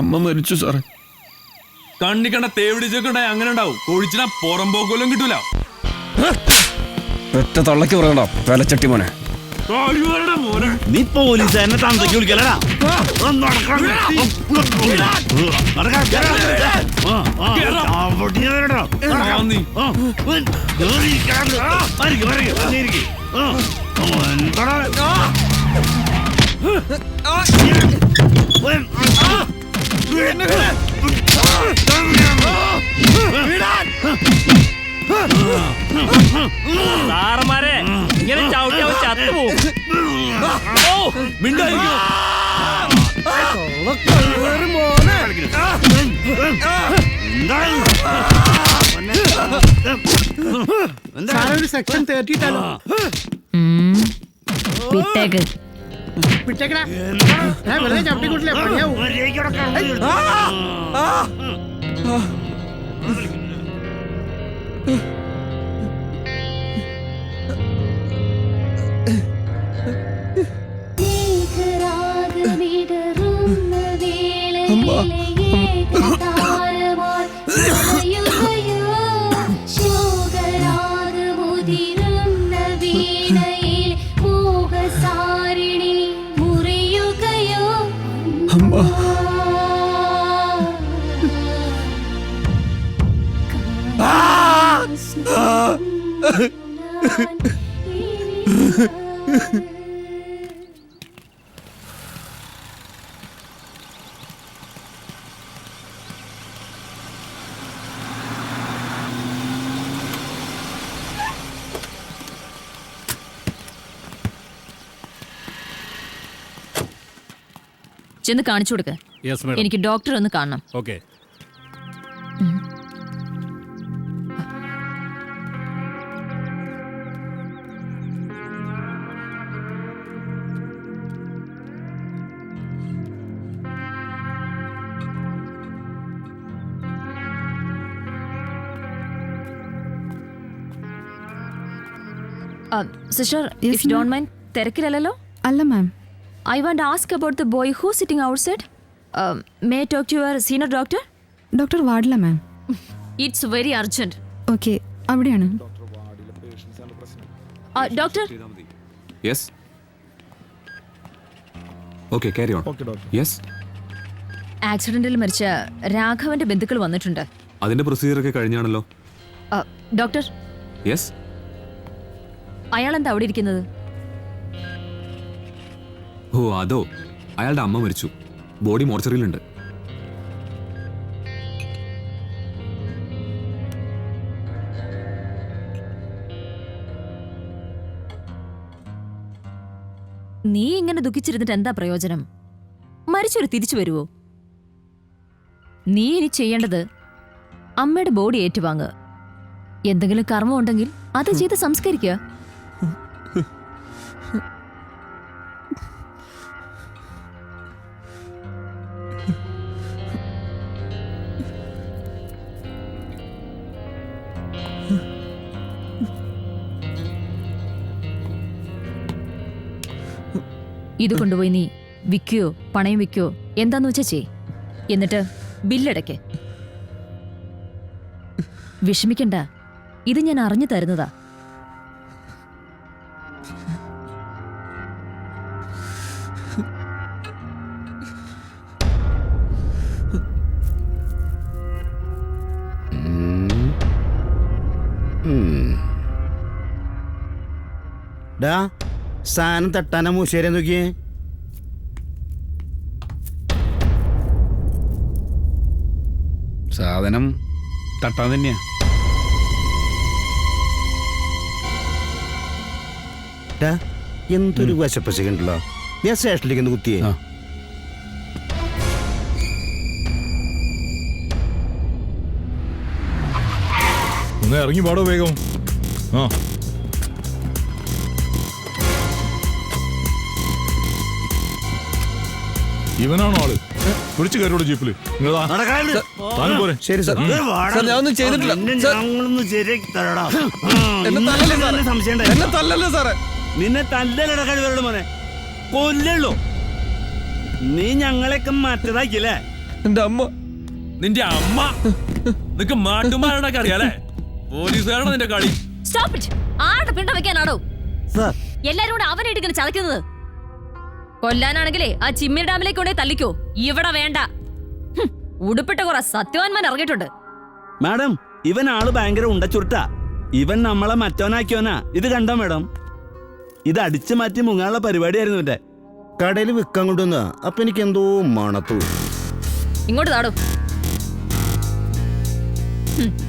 അമ്മ മരിച്ചു സാറേ. കണ്ണിക്കണ്ട തേവിടിച്ചൊക്കെ ഉണ്ടായി അങ്ങനെ ഉണ്ടാവും. ഒഴിച്ചിനാ പുറമ്പോക്കൊല്ലും കിട്ടൂല. ഒറ്റ തള്ളക്ക് പറയണ്ട, വിലച്ചട്ടി മോനെ. നീ പോലീസുകാരനെ തന്തയ്ക്ക് വിളിക്കലടാ. സാറന്മാരെ ഇങ്ങനെ ചവിട്ടി അവൻ ചത്തുപോകും. സാറൊരു സെക്ഷൻ 30 ഇട്ടാലോ? വിട്ടേക്ക്. വിട്ടേക്കടാ. വെറുതെ ചവിട്ടിക്കൂട്ടില്ലേ പണിയാവും. ചെന്ന് കാണിച്ചു കൊടുക്ക. എനിക്ക് ഡോക്ടർ ഒന്ന് കാണണം. Okay. Sister, if you don't mind, തിരക്കിലല്ലോ? അല്ല ma'am. I want to ask about the boy who's sitting outside. May I talk to your senior doctor? Doctor വാർഡില ma'am. It's very urgent. Okay, അവിടെയാണ്. Doctor. Yes. Okay, carry on. Yes. ആക്സിഡന്റിൽ മരിച്ച രാഘവന്റെ ബന്ധുക്കൾ വന്നിട്ടുണ്ട്. അതിന്റെ procedure ഒക്കെ കഴിഞ്ഞാണല്ലോ. Doctor. Yes. അയാൾ എന്താ അവിടെ ഇരിക്കുന്നത്? ഓ അതോ, അയാളുടെ അമ്മ മരിച്ചു. ബോഡി മോർച്ചറിയിലുണ്ട്. നീ ഇങ്ങനെ ദുഃഖിച്ചിരുന്നിട്ട് എന്താ പ്രയോജനം? മരിച്ചൊരു തിരിച്ചു വരുവോ? നീ ഇനി ചെയ്യേണ്ടത് അമ്മയുടെ ബോഡി ഏറ്റുവാങ്ങുക. എന്തെങ്കിലും കർമ്മം ഉണ്ടെങ്കിൽ അത് ചെയ്ത് സംസ്കരിക്കുക. ഇത് കൊണ്ടുപോയി നീ വിൽക്കുകയോ പണയം വിൽക്കുകയോ എന്താന്ന് വെച്ചാ ചെയ്. എന്നിട്ട് ബില്ലടയ്ക്ക്. വിഷമിക്കണ്ട, ഇത് ഞാൻ അറിഞ്ഞു തരുന്നതാ. സാധനം തട്ടാനാ മൂശേരെ നോക്കിയേ. സാധനം തട്ടാൻ തന്നെയാ. എന്തൊരു വശപ്പശക്കുണ്ടല്ലോ. ഞാൻ സ്റ്റേഷനിലേക്ക് ഒന്ന് കുത്തിയേ. ഒന്ന് ഇറങ്ങി പാടോ വേഗം. ഇവനാണോ ആള്? പിടിച്ചു കയറോട് ജീപ്പില്. ശരി സാർ. ഞാനൊന്നും ചെയ്തിട്ടില്ല. നിന്നെ തല്ലലട കഴിവരുടെ മോനെ കൊല്ലല്ലോ. നീ ഞങ്ങളെയൊക്കെ മാറ്റതാക്കിയല്ലേ? എന്റെ അമ്മ. നിന്റെ അമ്മ നിനക്ക് മാട്ടുമാരുടെ അറിയാലേ? പോലീസുകാരാണ് നിന്റെ കളി. ആരുടെ പിണ്ട വെക്കാനാണോ? സാർ, എല്ലാരും കൂടെ അവനായിട്ട് ഇങ്ങനെ ചതയ്ക്കുന്നത്? കൊല്ലാനാണെങ്കിലേ ആ ചിമ്മിനി ഡാമിലേക്ക് കൊണ്ടേ തള്ളിക്കോ, ഇവിടെ വേണ്ട. ഉടുപ്പിട്ട കുറെ സത്യവാൻമാൻ ഇറങ്ങിയിട്ടുണ്ട്. മാഡം, ഇവൻ ആള് ഭയങ്കര ഉണ്ടച്ചുരുട്ടാ. ഇവൻ നമ്മളെ മറ്റവനാക്കിയോനാ. ഇത് കണ്ടോ മാഡം? ഇത് അടിച്ചു മാറ്റി മുങ്ങാനുള്ള പരിപാടിയായിരുന്നു ഇവന്റെ. കടയിൽ വിൽക്കാൻ കൊണ്ടുവന്ന അപ്പൊ എനിക്ക് എന്തോ മണത്തു. ഇങ്ങോട്ട് താടും.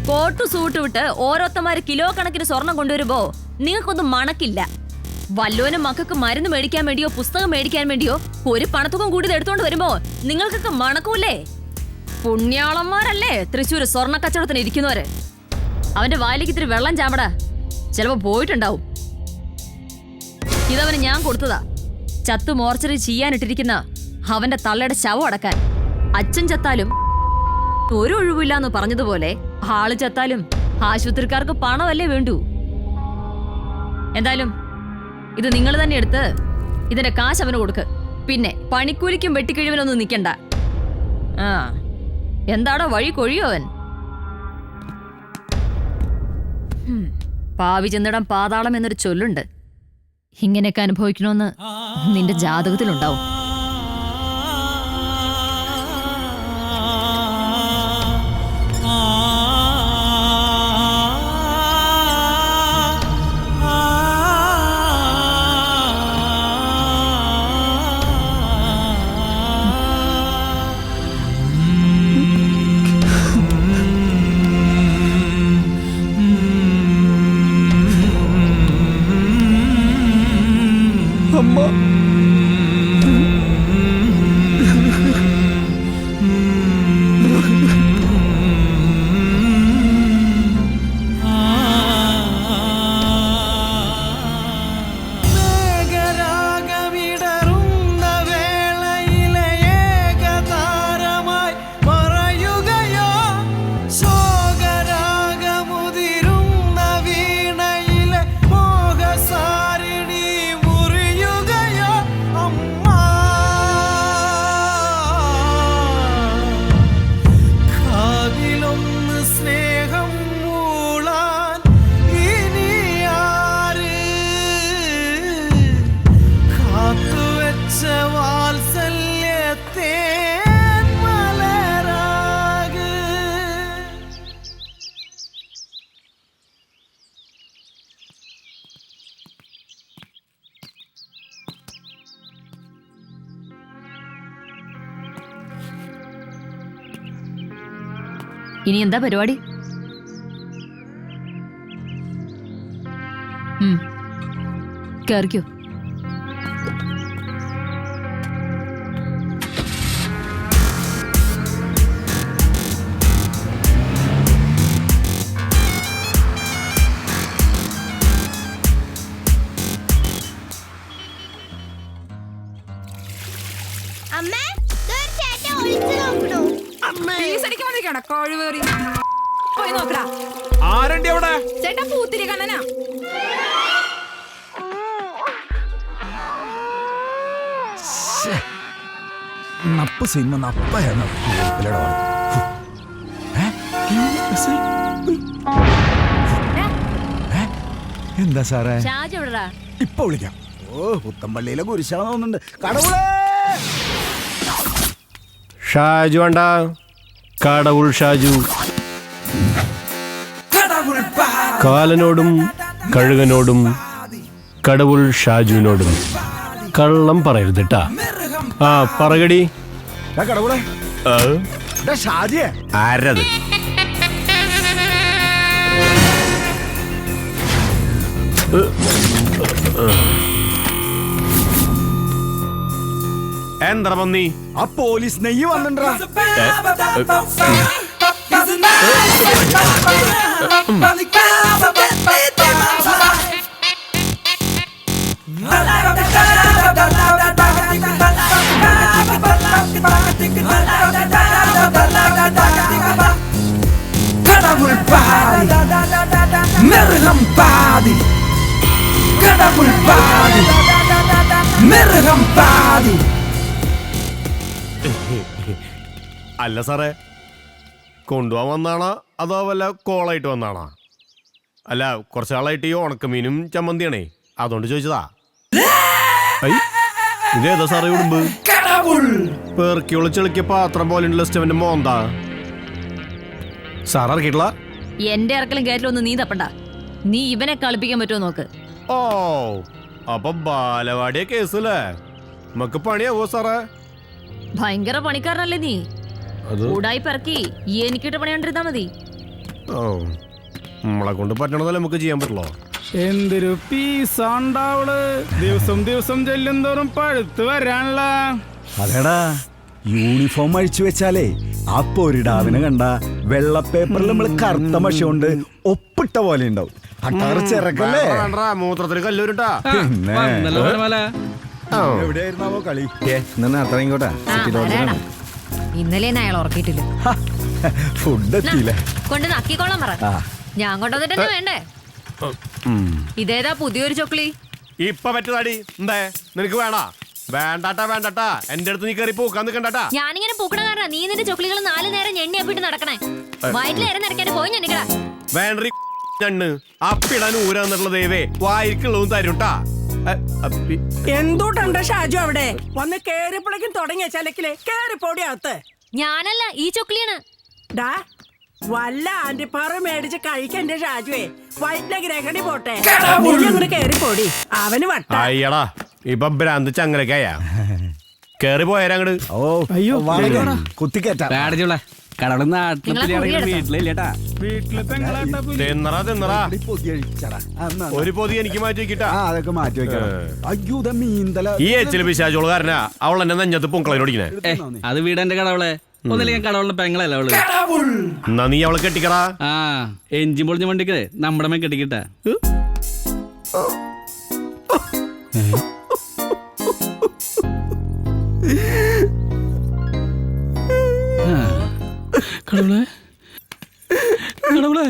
കോട്ടു സൂട്ട് വിട്ട് ഓരോരുത്തന്മാര് കിലോ കണക്കിന് സ്വർണം കൊണ്ടുവരുമ്പോ നിങ്ങൾക്കൊന്നും മണക്കില്ല. വല്ലോനും മക്കൾക്ക് മരുന്ന് മേടിക്കാൻ വേണ്ടിയോ പുസ്തകം മേടിക്കാൻ വേണ്ടിയോ ഒരു പണത്തുകം കൂടി എടുത്തോണ്ട് വരുമ്പോ നിങ്ങൾക്കൊക്കെ മണക്കൂല്ലേ? പുണ്യാളന്മാരല്ലേ തൃശ്ശൂര് സ്വർണ്ണ കച്ചവടത്തിന് ഇരിക്കുന്നവര്. അവന്റെ വായിലേക്ക് ഇത്തിരി വെള്ളം ചാമടാ, ചിലപ്പോ പോയിട്ടുണ്ടാവും. ഇതവന് ഞാൻ കൊടുത്തതാ, ചത്തു മോർച്ചറി ചെയ്യാനിട്ടിരിക്കുന്ന അവന്റെ തള്ളയുടെ ശവം അടക്കാൻ. അച്ഛൻ ചത്താലും ഒരു ഒഴിവില്ലാന്ന് പറഞ്ഞതുപോലെ ആള് ചത്താലും ആശുപത്രിക്കാർക്ക് പണമല്ലേ വേണ്ടൂ. എന്തായാലും ഇത് നിങ്ങൾ തന്നെ എടുത്ത് ഇതിന്റെ കാശ് അവന് കൊടുക്ക്. പിന്നെ പണിക്കൂലിക്കും വെട്ടിക്കിഴിവിനൊന്നും നിൽക്കണ്ട. ആ, എന്താടോ വഴി കൊഴിയോ അവൻ? പാവി ചെന്നിടം പാതാളം എന്നൊരു ചൊല്ലുണ്ട്. ഇങ്ങനെയൊക്കെ അനുഭവിക്കണമെന്ന് നിന്റെ ജാതകത്തിലുണ്ടാവും. ഇനി എന്താ പരിപാടി? കേറിക്കോ. ആരണ്ടി അവിടെ? ചേട്ടാ പൂത്തിരി കണ്ണനാ. നപ്പ് സിനിമ നപ്പയാണ്. എന്താ സാറേ? ഷാജി എവിടെടാ? ഇപ്പൊ വിളിക്കാം. ഓ, പുത്തമ്പള്ളിയിലെ കുരിശാണെന്ന് തോന്നുന്നുണ്ട്. കടവുളേ ഷാജു വേണ്ട, കടവുൾ ഷാജു. കാലനോടും കഴുകനോടും കടവുൾ ഷാജുവിനോടും കള്ളം പറയരുത് ട്ടാ. ആ പറകടി. കടവുളേ ഷാജിയെ ആരത്? എന്താ പന്നി? ആ പോലീസ് നെയ്യ് വന്നിട്ടാ. അല്ല സാറേ, കൊണ്ടുപോകാൻ വന്നാണോ അതോ വല്ല കോളായിട്ട് വന്നാണോ? അല്ല, കുറച്ചാളായിട്ട് ഈ ഉണക്കമീനും ചമ്മന്തിയാണേ, അതുകൊണ്ട് ചോദിച്ചതാ. ഇതേതാ സാറേ ഉടുമ്പ്? പെറുക്കി ഒളിച്ചെളിക്കിയ പാത്രം പോലെ ഉണ്ടല്ലോ സ്റ്റവന്റെ മോന്താ. സാർ ഇറക്കിയിട്ടില്ല? എന്റെ ഇറക്കലും കയറ്റലൊന്നും നീ തപ്പണ്ട. നീ ഇവനെ കളിപ്പിക്കാൻ പറ്റുമോ നോക്ക്. ഓ അപ്പൊ ബാലവാടിയ കേസല്ലേ? നമുക്ക് പണിയാവോ സാറേ? ഭയങ്കര പണിക്കാരനല്ലേ നീ? കൂടായി പിറക്കി എനിക്കിട്ട് പണി കണ്ടിരുന്നാ മതി. ഓ നമ്മളെ കൊണ്ട് പറ്റണതല്ലേ നമുക്ക് ചെയ്യാൻ പറ്റുള്ളൂ. എന്തൊരു പീസാണ്ടാവള്. ദിവസം ദിവസം ചെല്ലുന്തോറും പഴുത്ത് വരാനുള്ള. അതേടാ, യൂണിഫോം അഴിച്ചു വെച്ചാലേ ആ പൊരിടാവിനെ കണ്ട വെള്ള പേപ്പറിൽ നമ്മൾ കറുത്ത മഷി കൊണ്ട് ഒപ്പിട്ട പോലെ ഉണ്ടാവും. ചെറുക്കല്ലേ മൂത്രത്തിന് കല്ലൂരുട്ടാ. എവിടെയായിരുന്നാവോ കളി? അത്ര ഇങ്ങോട്ടാ ഇന്നലെ അയാൾ ഉറക്കിയിട്ടില്ല. ഫുഡ് എത്തിയില്ലേ? കൊണ്ട് നക്കിക്കോളാൻ പറ. ഞാൻ കൊണ്ടുവന്നിട്ട് വേണ്ടേ? ഇതേതാ പുതിയൊരു ചൊക്ലി? ഇപ്പൊ പറ്റുതാടി എന്തേ നിനക്ക് വേണോ? വേണ്ടാട്ടാ വേണ്ടാട്ടാ, എന്റെ അടുത്ത് നീ കയറി പൂക്കാൻ നിൽക്കണ്ടാ. ഞാനിങ്ങനെ പൂക്കണ കാരണം നീ നിന്റെ ചൊക്ലികൾ 4 നേരം എണ്ണിയപ്പിട്ട് നടക്കണേ. വയറ്റിൽ നേരം നടക്കാണ്ട് പോയി ഞെന്നിക്കടാ. വേണ്ടറി ഞണ്ണ് അപ്പിടാൻ ഊരാന്നുള്ള ദൈവേ വായിക്കുള്ളതും തരുട്ടാ. എന്തൂട്ടുണ്ട് ഷാജു അവിടെ വന്ന് കേറിയപ്പോഴേക്കും തുടങ്ങിയ ചലക്കില് കേറിപ്പോടി അകത്ത്. ഞാനല്ല, ഈ ചൊക്ലിയാണ്. ഡാ വല്ല ആന്റിപ്പാറ മേടിച്ച് കഴിക്കണ്ടേ ഷാജുവേ? വയറ്റിലെ ഗ്രഹണി പോട്ടെ. അങ്ങോട്ട് കേറിപ്പോടി. അവന് വട്ട. അയ്യടാ ഇപ്പൊ ഭ്രാന്ത് ചങ്ങലക്കായ കേറി പോയാരങ്ങട്. ഓ അയ്യോ കുത്തിക്കേറ്റാ. ഒരു പൊതി എനിക്ക് മാറ്റി വെക്കിട്ടാ. അതൊക്കെ മാറ്റി വെക്കാം. അയ്യോ മീന്തല ഈ എച്ചില് പിശാചോള് കാരനാ അവൾ എന്നെ നെഞ്ഞത്ത് പൊങ്കളോടിക്കണേ. അത് വീടെന്റെ കടവളെ ഒന്നല്ലെങ്കിൽ കടവളുടെ പെങ്ങളല്ല അവള്. എന്നാ നീ അവളെ കെട്ടിക്കടാ. ആ എഞ്ചിൻ പൊളിഞ്ഞ വണ്ടിക്ക് നമ്മുടെ മേ കെട്ടിക്കിട്ടാ. കടവളെ കടവളെ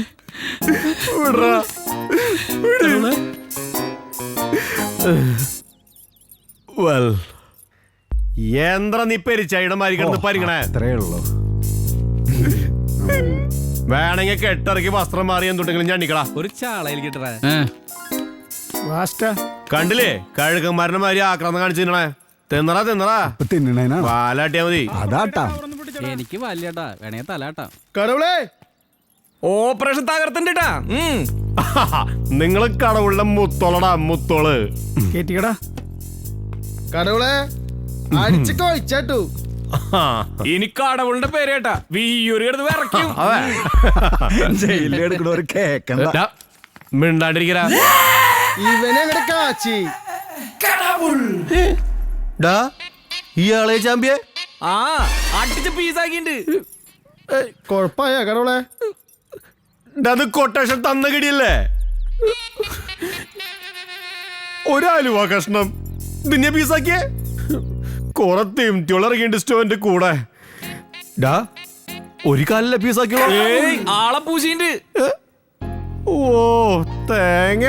കടവളെ. എന്താ നീ പെരിച്ചയുടെ മാരി കിടന്ന് പരിങ്ങണേ? അത്രേ ഉള്ളൂ. വേണമെങ്കിൽ കെട്ടിറക്കി വസ്ത്രം മാറി എന്തുണ്ടെങ്കിലും ഞണ്ണിക്കടാ. ഒരു ചാളയിൽ കിട്ടറ കണ്ടില്ലേ കഴുകന്മാരുടെ മാതിരി ആക്രാന്തം കാണിച്ചിരണേ. തിന്നറാ തിന്നറാ തിന്നണേനാ പാലാട്ടിയാ മതി. അതാട്ടാ എനിക്ക് വല്യട്ടാ വേണേ തലാട്ടാ. കടവുളേ ഓപ്പറേഷൻ തകർത്തിട്ടാ. നിങ്ങള് കടവുള്ള മുത്തോളടാ മുത്തോള്. കേട്ടിക്കടാ കടവുളെ അടിച്ചു കൊഴിച്ചാട്ടു. ഇനി കടവുളുടെ പേര് കേട്ടാ വീയൂര് കിടന്ന് വിറയ്ക്കും. ജയിലെടുക്കണ ഒരു കേക്കണ്ട. മിണ്ടാണ്ടിരിക്കരാ. ഇവനെ കാച്ചി ഇയാളെ ചാമ്പ്യ ആ അടിച്ച് പീസാക്കിണ്ട്. കൊഴപ്പായ കടവളെ. അത് കൊട്ടേഷൻ തന്ന കിടിയല്ലേ? ഒരാലുവ കഷ്ണം ഇതിനെ പീസാക്കിയേ. കൊറേ തിളറങ്ങിണ്ട് സ്റ്റോന്റെ കൂടെ. ഒരു കാലിലെ പീസാക്കിയോ? ആളെ പൂശിണ്ട്. ഓ തേങ്ങ.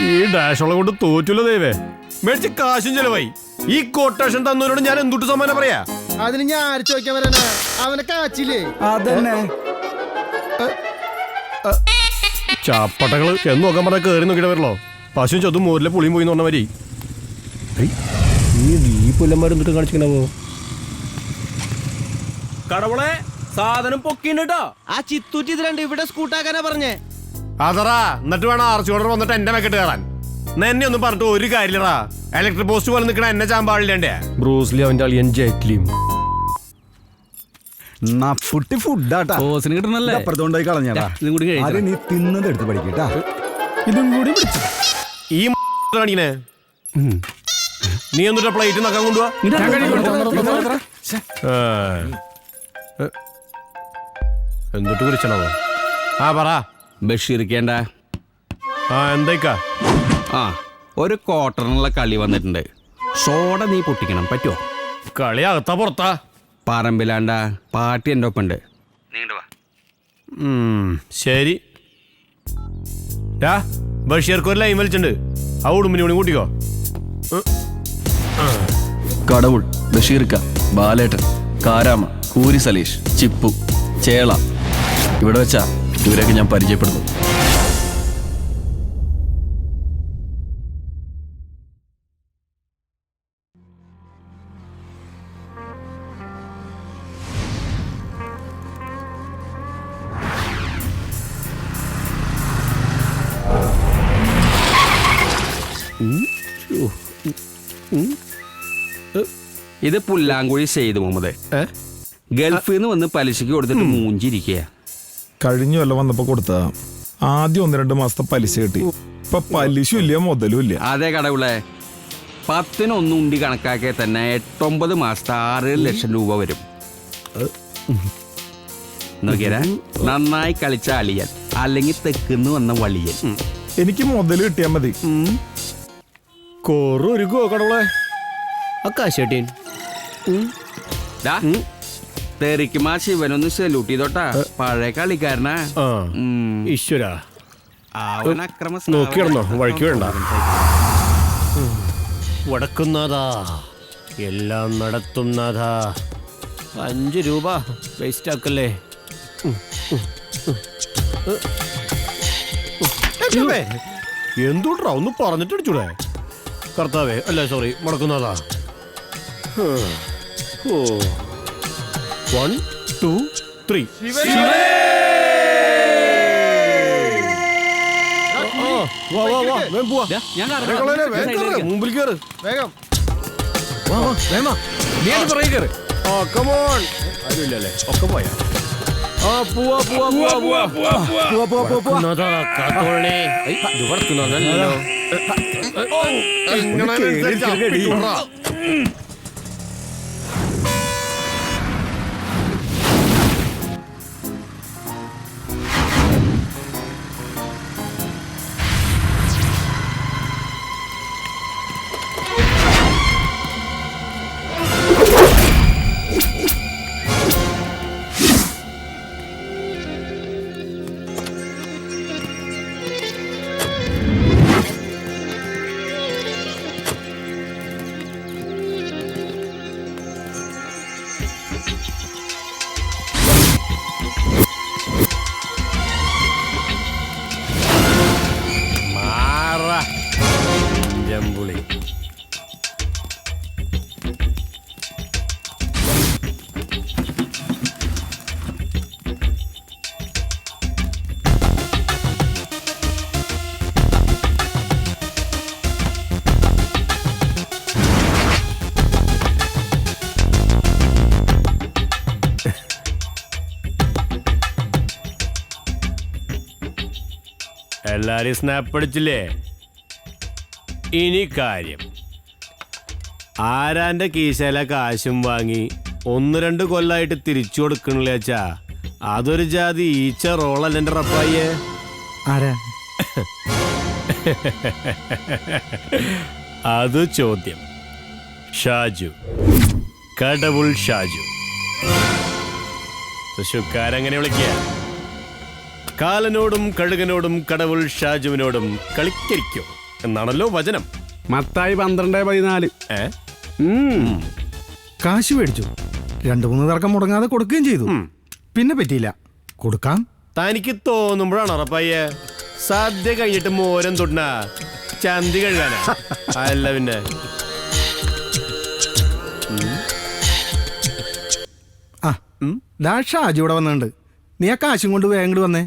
ഈ ഡാഷോളെ കൊണ്ട് തോറ്റുള്ള ദൈവേ. മേടിച്ച് കാശും ചെലവായി. ഈ കൊട്ടേഷൻ തന്നവരോട് ഞാൻ എന്തുട്ട് സമ്മാനം പറയാ? അതിന് ഞാൻ ആര് ചോദിക്കാൻ വരാനാ? അവനെ കാച്ചില്ലേ? അതന്നെ ചാപ്പട്ടകള് എന്ന് നോക്കാൻ പറഞ്ഞാൽ കേറി നോക്കിയിട്ട് വരല്ലോ. പശു ചതും മോരിലെ പുളിയും പോയി പറഞ്ഞ മാതിരി. ഈ പുല്ലന്മാരെന്തിട്ട് കാണിച്ചിട്ടുണ്ടാവോ? കടവളെ സാധനം പൊക്കിട്ടോ. ആ ചിത്തൂറ്റി ഇതിലുണ്ട്. ഇവിടെ സ്കൂട്ടാക്കാനാ പറഞ്ഞേ. അതറാ എന്നിട്ട് വേണം ആർച്ചി ഓർഡർ വന്നിട്ട് എന്റെ മെക്കെട്ട് കയറാൻ. എന്നെ ഒന്നും പറഞ്ഞിട്ട് ഒരു കാര്യമില്ലടാ. ഇലക്ട്രിക് പോസ്റ്റ് പോലെ നിൽക്കണ എന്നെ ചാമ്പാടില്ലേ? ബ്രൂസ്ലി അവന്റെ അളിയൻ ജെറ്റ്ലിയും നപ്പുട്ടി ഫുഡാട്ടാ. കിട്ടണല്ലേ അപ്പുറത്തോണ്ടായി കളഞ്ഞാടാ. ഇതും കൂടി അത് നീ തിന്നത് എടുത്ത് പഠിക്കട്ടാ. ഇതും കൂടി ഈ കാണിക്കണേ. നീ എന്നിട്ട് പ്ലേറ്റ് നക്കാൻ കൊണ്ടുപോവാ. എന്നിട്ട് കുറിച്ചണോ? ആ പറ ബഷീർക്കേണ്ട. ആ എന്തേക്കാ? ആ ഒരു ക്വാർട്ടറിനുള്ള കളി വന്നിട്ടുണ്ട്. സോഡ നീ പൊട്ടിക്കണം പറ്റുമോ? കളി അകത്താ പുറത്താ? പറമ്പിലാണ്ട പാർട്ടി എൻ്റെ ഒപ്പുണ്ട്. ശരി. ബഷീർക്ക് ഒരു ലൈൻ വലിച്ചിട്ടുണ്ട്. ആ ഉടുമ്പിനെ കൂടി കൂട്ടിക്കോ. കടവുൾ, ബഷീർക്ക, ബാലേട്ടൻ, കാരാമ, കൂരി സലീഷ്, ചിപ്പു, ചേള. ഇവിടെ വെച്ചാ ഇവരെയൊക്കെ ഞാൻ പരിചയപ്പെടുന്നു. ഇത് പുല്ലാങ്കുഴി സെയ്ത് മുഹമ്മദ് ഗൾഫിൽ നിന്ന് വന്ന് പലിശക്ക് കൊടുത്തിട്ട് മൂഞ്ചിരിക്കുക. കഴിഞ്ഞ കൊല്ലം വന്നപ്പോ കൊടുത്ത ആദ്യം 1-2 മാസത്തെ പലിശ കിട്ടി. ഇപ്പൊ പലിശ ഇല്ല, മുതലും ഇല്ല. അതെ കടവുളെ, 10 ഉണ്ടി കണക്കാക്കിയാൽ തന്നെ 8-9 മാസത്തെ 6 ലക്ഷം രൂപ വരും. നോക്കിയാ, നന്നായി കളിച്ച അളിയൻ, അല്ലെങ്കിൽ തെക്കുന്ന് വന്ന വളിയൻ. എനിക്ക് മുതൽ കിട്ടിയാ മതി. കൊറൊരുക്കോ കടവുളെ അക്കാശേട്ടീൻ. തെറിക്കുമാ ശിവനൊന്ന് സെല്യൂട്ട് ചെയ്തോട്ടാ, പഴയ കളിക്കാരനാ. ഈശ്വര അവൻ അക്രമ നോക്കിയിടന്നോ, വഴിക്ക് വേണ്ട. വടക്കുന്നാഥാ, എല്ലാം നടത്തുന്നാഥാ. 5 രൂപ വേസ്റ്റ് ആക്കല്ലേ. എന്തുട്രാ, ഒന്ന് പറഞ്ഞിട്ടടിച്ചൂടെ? കർത്താവേ, അല്ല സോറി, മുടക്കുന്നാഥാ. 1 2 3. മുമ്പിൽ കേറ്, വേഗം നീ അത് പറയ കേറ്. കമോൺ, ആരുമില്ലല്ലേ, ഒക്കെ പോയാ. ജമ്പുളി എല്ലാരും സ്നാപ്പ് അടിച്ചില്ലേ? ഇനി കാര്യം, ആരാന്റെ കീശയിലെ കാശും വാങ്ങി 1-2 കൊല്ലായിട്ട് തിരിച്ചു കൊടുക്കണില്ല വെച്ചാ അതൊരു ജാതി ഈച്ച റോളല്ല എന്റെ റപ്പായിയെ. ആരാ അത് ചോദ്യം. ഷാജു, കടവുൾ ഷാജു. തൃശ്ശൂക്കാരെങ്ങനെ വിളിക്കുക? കാലനോടും കഴുകനോടും കടവുൾ ഷാജുവിനോടും കളിക്കരിക്കോ എന്നാണല്ലോ വചനം. മത്തായി 12:14. കാശ് മേടിച്ചു, 2-3 തർക്കം മുടങ്ങാതെ കൊടുക്കുകയും ചെയ്തു. പിന്നെ പറ്റിയില്ല, കൊടുക്കാം. തനിക്ക് തോന്നുമ്പോഴാണ് ഉറപ്പായ സദ്യ കഴിഞ്ഞിട്ട് മോരം തൊണ്ണ ചന്തി കഴുകാനാ? അല്ല പിന്നെ ഷാജി ഇവിടെ വന്നിട്ടുണ്ട്. നീ ആ കാശും കൊണ്ട് വേഗം ഇങ്ങോട്ട് വന്നേ.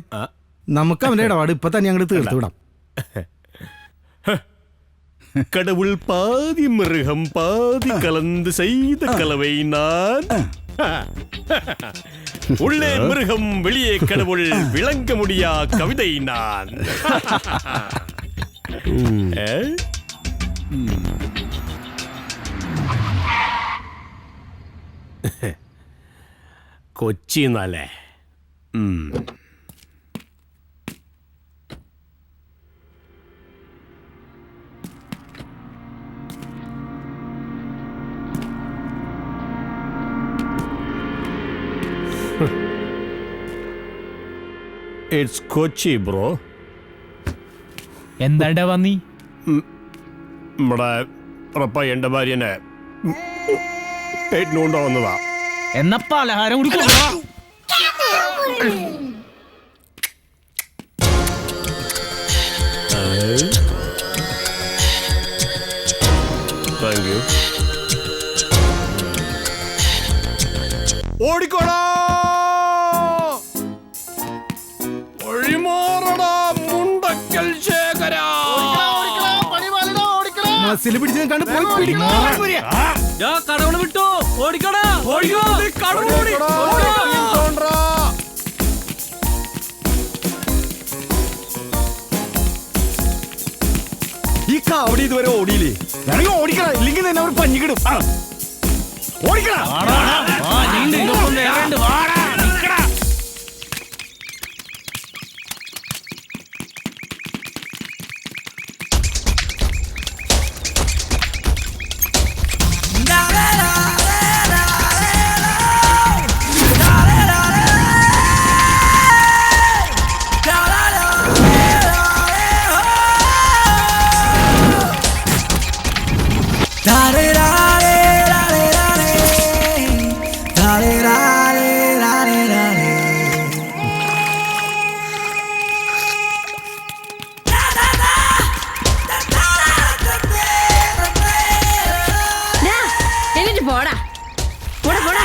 നമുക്ക് അവന്റെ ഇടപാട് ഇപ്പൊ തന്നെ അങ്ങോട്ട് തീർത്തു വിടാം. கடவுள் பாதி மிருகம் பாதி கலந்து செய்த கலவை நான். உள்ளே மிருகம் வெளியே கடவுள், விளங்க முடியா கவிதை நான். കൊച്ചി എന്നല്ലേ? It's Kochi bro. എന്താണ്ടാ വന്നി? നമ്മുടെ ഉറപ്പായ ഭാര്യനെ ഏറ്റുകൊണ്ടോ വന്നതാ. എന്നാ പലഹാരം കൂടി താങ്ക് യു. ഓടിക്കോടാ, ഒഴിമാറടാ മുണ്ടക്കൽ ശേഖര. പണി മസിൽ പിടിച്ച് നിൽക്കാണ്ട് പോയി കടവള വിട്ടു ഓടിക്കടാ ഈ കാവടി ഇതുവരെ ഓടിയില്ലേ? ഞാനെങ്കിൽ ഓടിക്കണ, ഇല്ലെങ്കിൽ തന്നെ അവർ പഞ്ഞിക്കിടും. ഓടിക്കണ. പോടാ പോടാ പോടാ.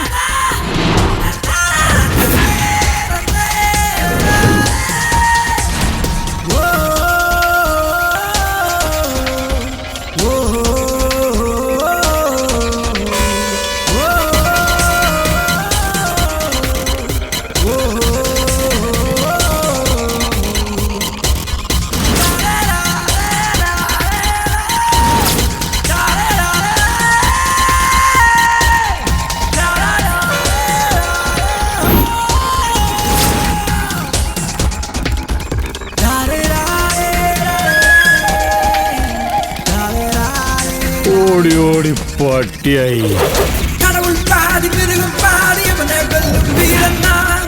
ഓടി ഓടി പട്ടിയായി. കടവുൾ പാതി പെരുകും പാടിയവനെ വെല്ലും വീരനാം.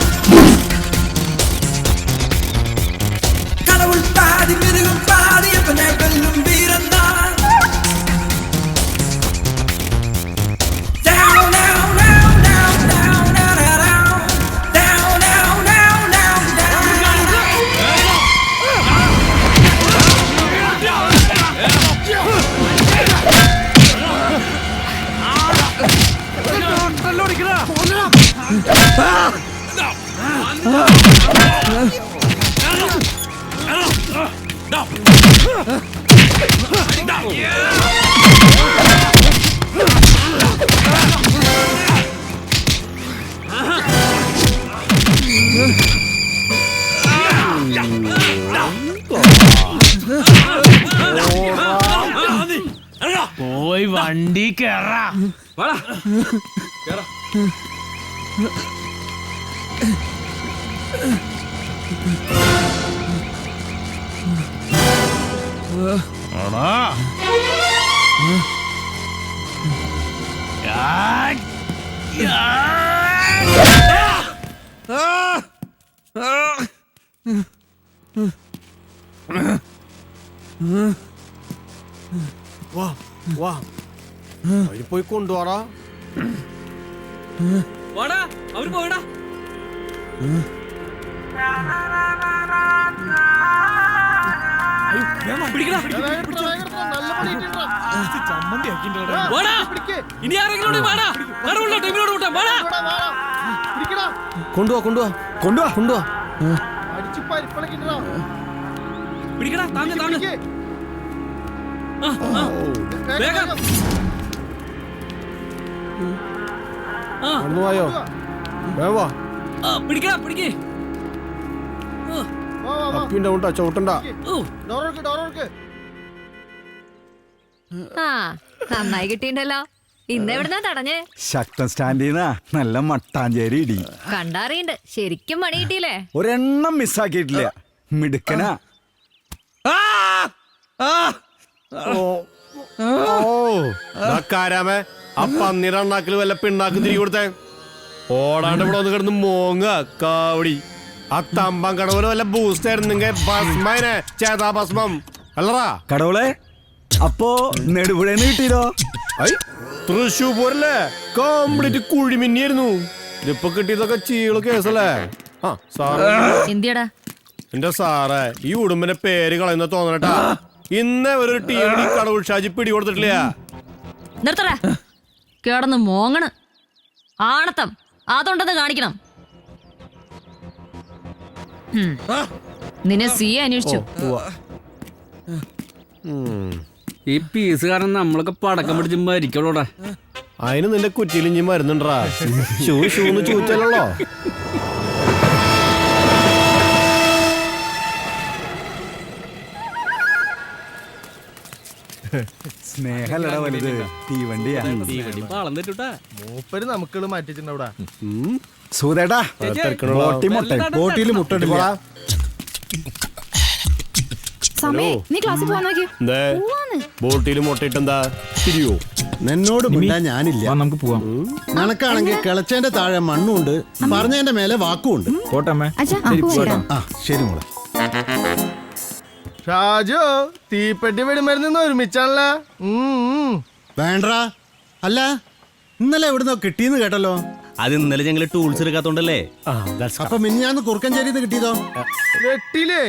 കടവുൾ പാതി പെരുകും പാടിയവനെ വെല്ലും വീരനാം. Down, down, down, down, down, down, down, down, down, down, പോയി വണ്ടി കേറാ. വാ വാ അതിൽ പോയി കൊണ്ടുപോടാ. വാടാ അവര് പോയടാ. ഇനി ആരെങ്കിലും കൊണ്ടുപോവാ കൊണ്ടുപോവാ കൊണ്ടുപോവാ കൊണ്ടുപോവാ. പിടിക്കടാ താങ്ക താങ്ക. വേഗം പോയോ വേവാ പിടിക്കടാ പിടിക്കേ. അപ്പിന്റെ ഉണ്ടാ ചവിട്ടണ്ട. ആ നന്നായി കിട്ടിണ്ടല്ലോ. ഇന്ന് എവിടുന്നാ തടഞ്ഞേ? ശക്തൻ സ്റ്റാൻഡീന്നാ നല്ല മട്ടാഞ്ചേരി ഇടി. കണ്ടറിയണ്ട് ശരിക്കും പണി കിട്ടിയില്ലേ? ഒരെണ്ണം മിസ്സാക്കിയിട്ടില്ല. മിടുക്കനാ. കാരാമേ ആ പന്നിരണ്ണാക്കില് വല്ല പിണ്ണാക്കും തിരികെ കൊടുത്തേ. ഓടാണ്ട് ഇവിടെ ഒന്ന് കിടന്ന് മോങ്ങ കാവടി. ആ തമ്പാൻ കടവുല വല്ല ബൂസ്റ്റ് ആയിരുന്നെങ്കിൽ ഭസ്മനെ ചേതാ ഭസ്മം അല്ലറാ കടവുളെ. അപ്പോ നെടുപുഴന്ന് കിട്ടിയതോ? തൃശ്ശൂർ പോരല്ലേ കംപ്ലീറ്റ് കുഴിമിന്നിയായിരുന്നു. ഇതിപ്പോ കിട്ടിയതൊക്കെ ചീള് കേസല്ലേ. ആ സാറേ എന്റെ സാറേ ഈ ഉടുമ്പിന്റെ പേര് കളയുന്ന തോന്നണട്ടാ. ഇന്നേ ഒരു ടീം കടവുൾ ഷാജി പിടി കൊടുത്തിട്ടില്ല. നിർത്തടാ കിടന്ന് മോങ്ങണ്. ആണത്തം അതുണ്ടെന്ന് കാണിക്കണം. നിന്നെ സി അന്വേഷിച്ചു. ഈ പീസ് കാരണം നമ്മളൊക്കെ പടക്കം പിടിച്ച് മരിക്കണോടാ. അതിന് നിന്റെ കുറ്റിയിൽ ഇനി മരുന്നുണ്ടാ. ഷൂന്ന് ചോദിച്ചാലോ. സ്നേഹല്ലടാ വലുത്, തീവണ്ടിയാ. മൂപ്പര് നമുക്കുള്ള മാറ്റിച്ചിട്ടുണ്ടാ. സൂതേട്ടാ, ബോട്ടിൽ മുട്ട. നീ ക്ലാസ്സിൽ പോവാൻ നോക്കി. ബോട്ടിൽ മുട്ടയിട്ടെന്താ തിരിയോ? നിന്നോട് മിണ്ടാൻ ഞാനില്ല. നമുക്ക് പോവാം. നിനക്കാണെങ്കിൽ കിളച്ചേന്റെ താഴെ മണ്ണുണ്ട്, പറഞ്ഞതിന്റെ മേലെ വാക്കുമുണ്ട്. പോട്ടമ്മേ. ശരി മോളെ. ഷാജോ, തീപ്പെട്ടി വെടിമരുന്ന് ഒരുമിച്ചാണല്ലോ. വേണ്ട. അല്ല, ഇന്നലെ എവിടുന്നോ കിട്ടിയെന്ന് കേട്ടല്ലോ. അത് ഇന്നലെ ഞങ്ങള് ടൂൾസ് എടുക്കാത്തോണ്ടല്ലേ. അപ്പൊ മിനിഞ്ഞാന്ന് കുറുക്കഞ്ചേരിന്ന് കിട്ടിയതോ? വെട്ടിലേ.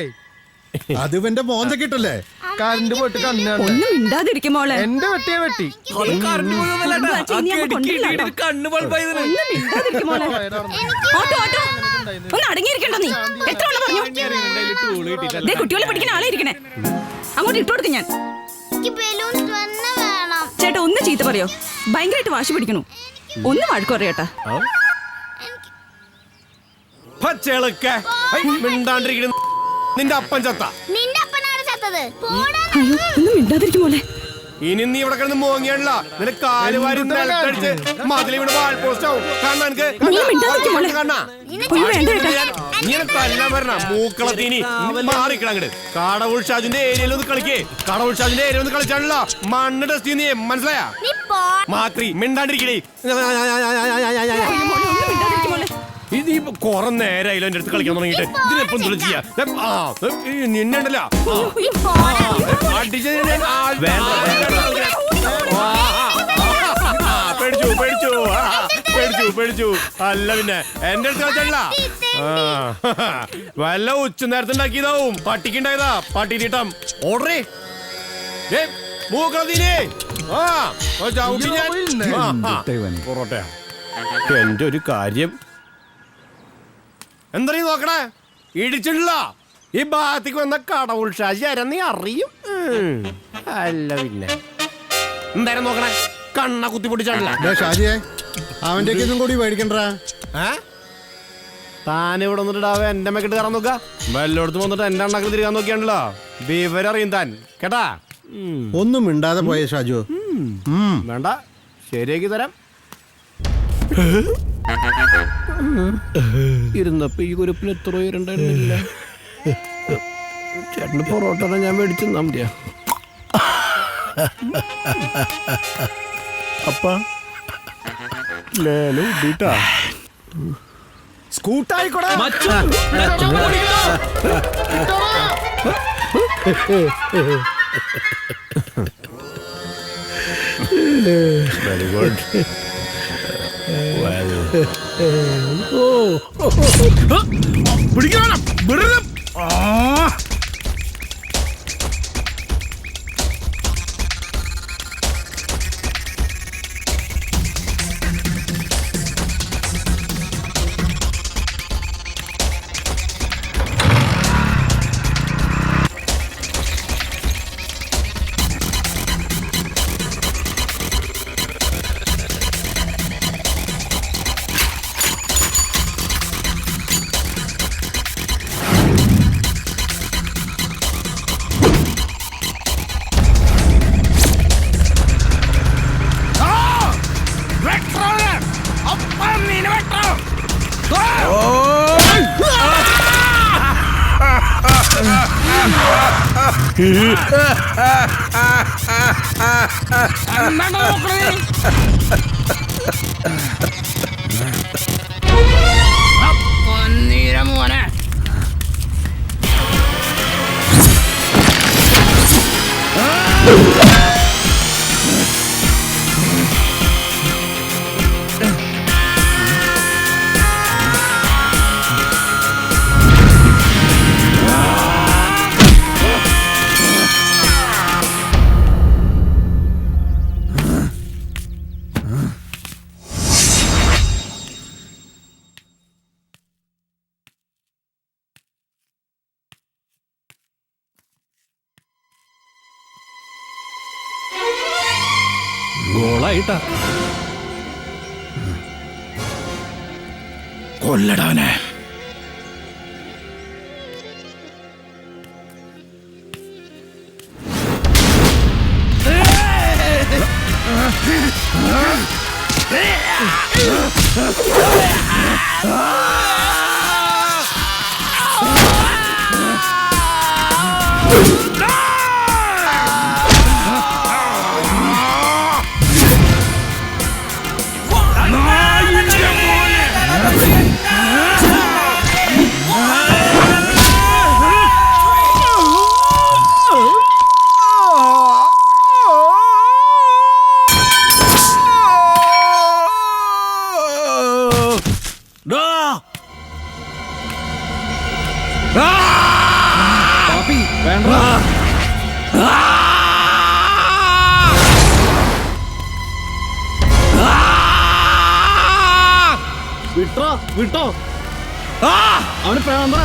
അത് ഇവന്റെ മോന്ത കിട്ടല്ലേ? കറണ്ട് പോയിട്ട് കണ്ണാണ്. ഒന്നും മിണ്ടാതിരിക്കും മോളെ. എന്റെ വെട്ടിയെ വെട്ടി. ഒന്ന് അടങ്ങിയിരിക്കണ്ടോ നീ? എത്ര പറഞ്ഞു? കുട്ടികളെ പഠിക്കുന്ന ആളെ ഇരിക്കണേ. അങ്ങോട്ട് ഇട്ടു കൊടുക്കും ഞാൻ. ചേട്ടാ ഒന്ന് ചീത്ത പറയോ? ഭയങ്കരമായിട്ട് വാശി പിടിക്കണു. ഒന്ന് വഴക്ക് പറയട്ടാ. നിന്റെ അപ്പൻ ചത്ത. അയ്യോ ഒന്നും മിണ്ടാതിരിക്കും മോളെ. ഇനി നീ ഇവിടെ കിടന്ന് മോങ്ങിയല്ല, നിന്റെ കാലുവാരി നിലത്തടിച്ച് മതിലിവിടെ വാൾ പോസ്റ്റ് ആവും. മൂക്കളത്തീനി മാറിക്കണങ്ങട്. കടവുൾ ഷാജിന്റെ ഏരിയയിൽ ഒന്ന് കളിക്കേ. കടവുൾ ഷാജിന്റെ ഏരിയ ഒന്ന് കളിച്ചാണല്ലോ മണ്ണ് ടെസ്റ്റ് ചെയ്യുന്നേ. മനസ്സിലായാ? മാത്രി മിണ്ടാണ്ടിരിക്കണേ. ഇത് കൊറേ നേരമായില്ലോ എന്റെ അടുത്ത് കളിക്കാൻ തുടങ്ങിയിട്ട്. ഇതിനെപ്പം തുളി ചെയ്യാ നിന്നുണ്ടല്ലോ. പേടിച്ചു. അല്ല പിന്നെ എന്റെ അടുത്ത് കളിച്ചല്ല, വല്ല ഉച്ച നേരത്തെ ഉണ്ടാക്കിയതാവും. പട്ടിക്കുണ്ടായതാ പട്ടിരീട്ടം. ഓർഡറേ മൂക്കളീനെ പൊറോട്ടയാ. എന്റെ ഒരു കാര്യം എന്താ നോക്കണേ? ഇടിച്ചിട്ടില്ല. ഈ ഭാഗത്തേക്ക് വന്ന കടവുൾ ഷാജി ആരെന്ന് അറിയും. അല്ല പിന്നെ എന്തായാലും നോക്കണേ. കണ്ണ കുത്തി പൊട്ടിച്ചാണല്ലോ ഷാജിയെ. അവന്റെ കൂടി മേടിക്കണ്ട. താനിവിടെ വന്നിട്ടാവ എന്റെ മെക്കിട്ട് കയറാൻ നോക്ക. വല്ലോടത്ത് വന്നിട്ട് എന്റെ അണ്ണാക്കിൽ തിരികാൻ നോക്കിയാണല്ലോ. വിവരം അറിയും താൻ കേട്ടാ. ഒന്നും മിണ്ടാതെ പോയ ഷാജു. വേണ്ട, ശരിയാക്കി തരാം. ഇരുന്നപ്പോ ഈ കുരുപ്പിന് എത്ര പേരുണ്ടായിരുന്നില്ല. ചേട്ടന് പൊറോട്ട ഞാൻ മേടിച്ചു തന്നാ മതിയാ. അപ്പ ലേലു ബീട്ടാ സ്കൂട്ടായിക്കോടാ. Very good. പിടിക്കണം. മോനെ ഉറപ്പായിട്ടാ. കൊല്ലടാവനെ. വിട്ടോ വിട്ടോ, അവന് പ്രാന്ത.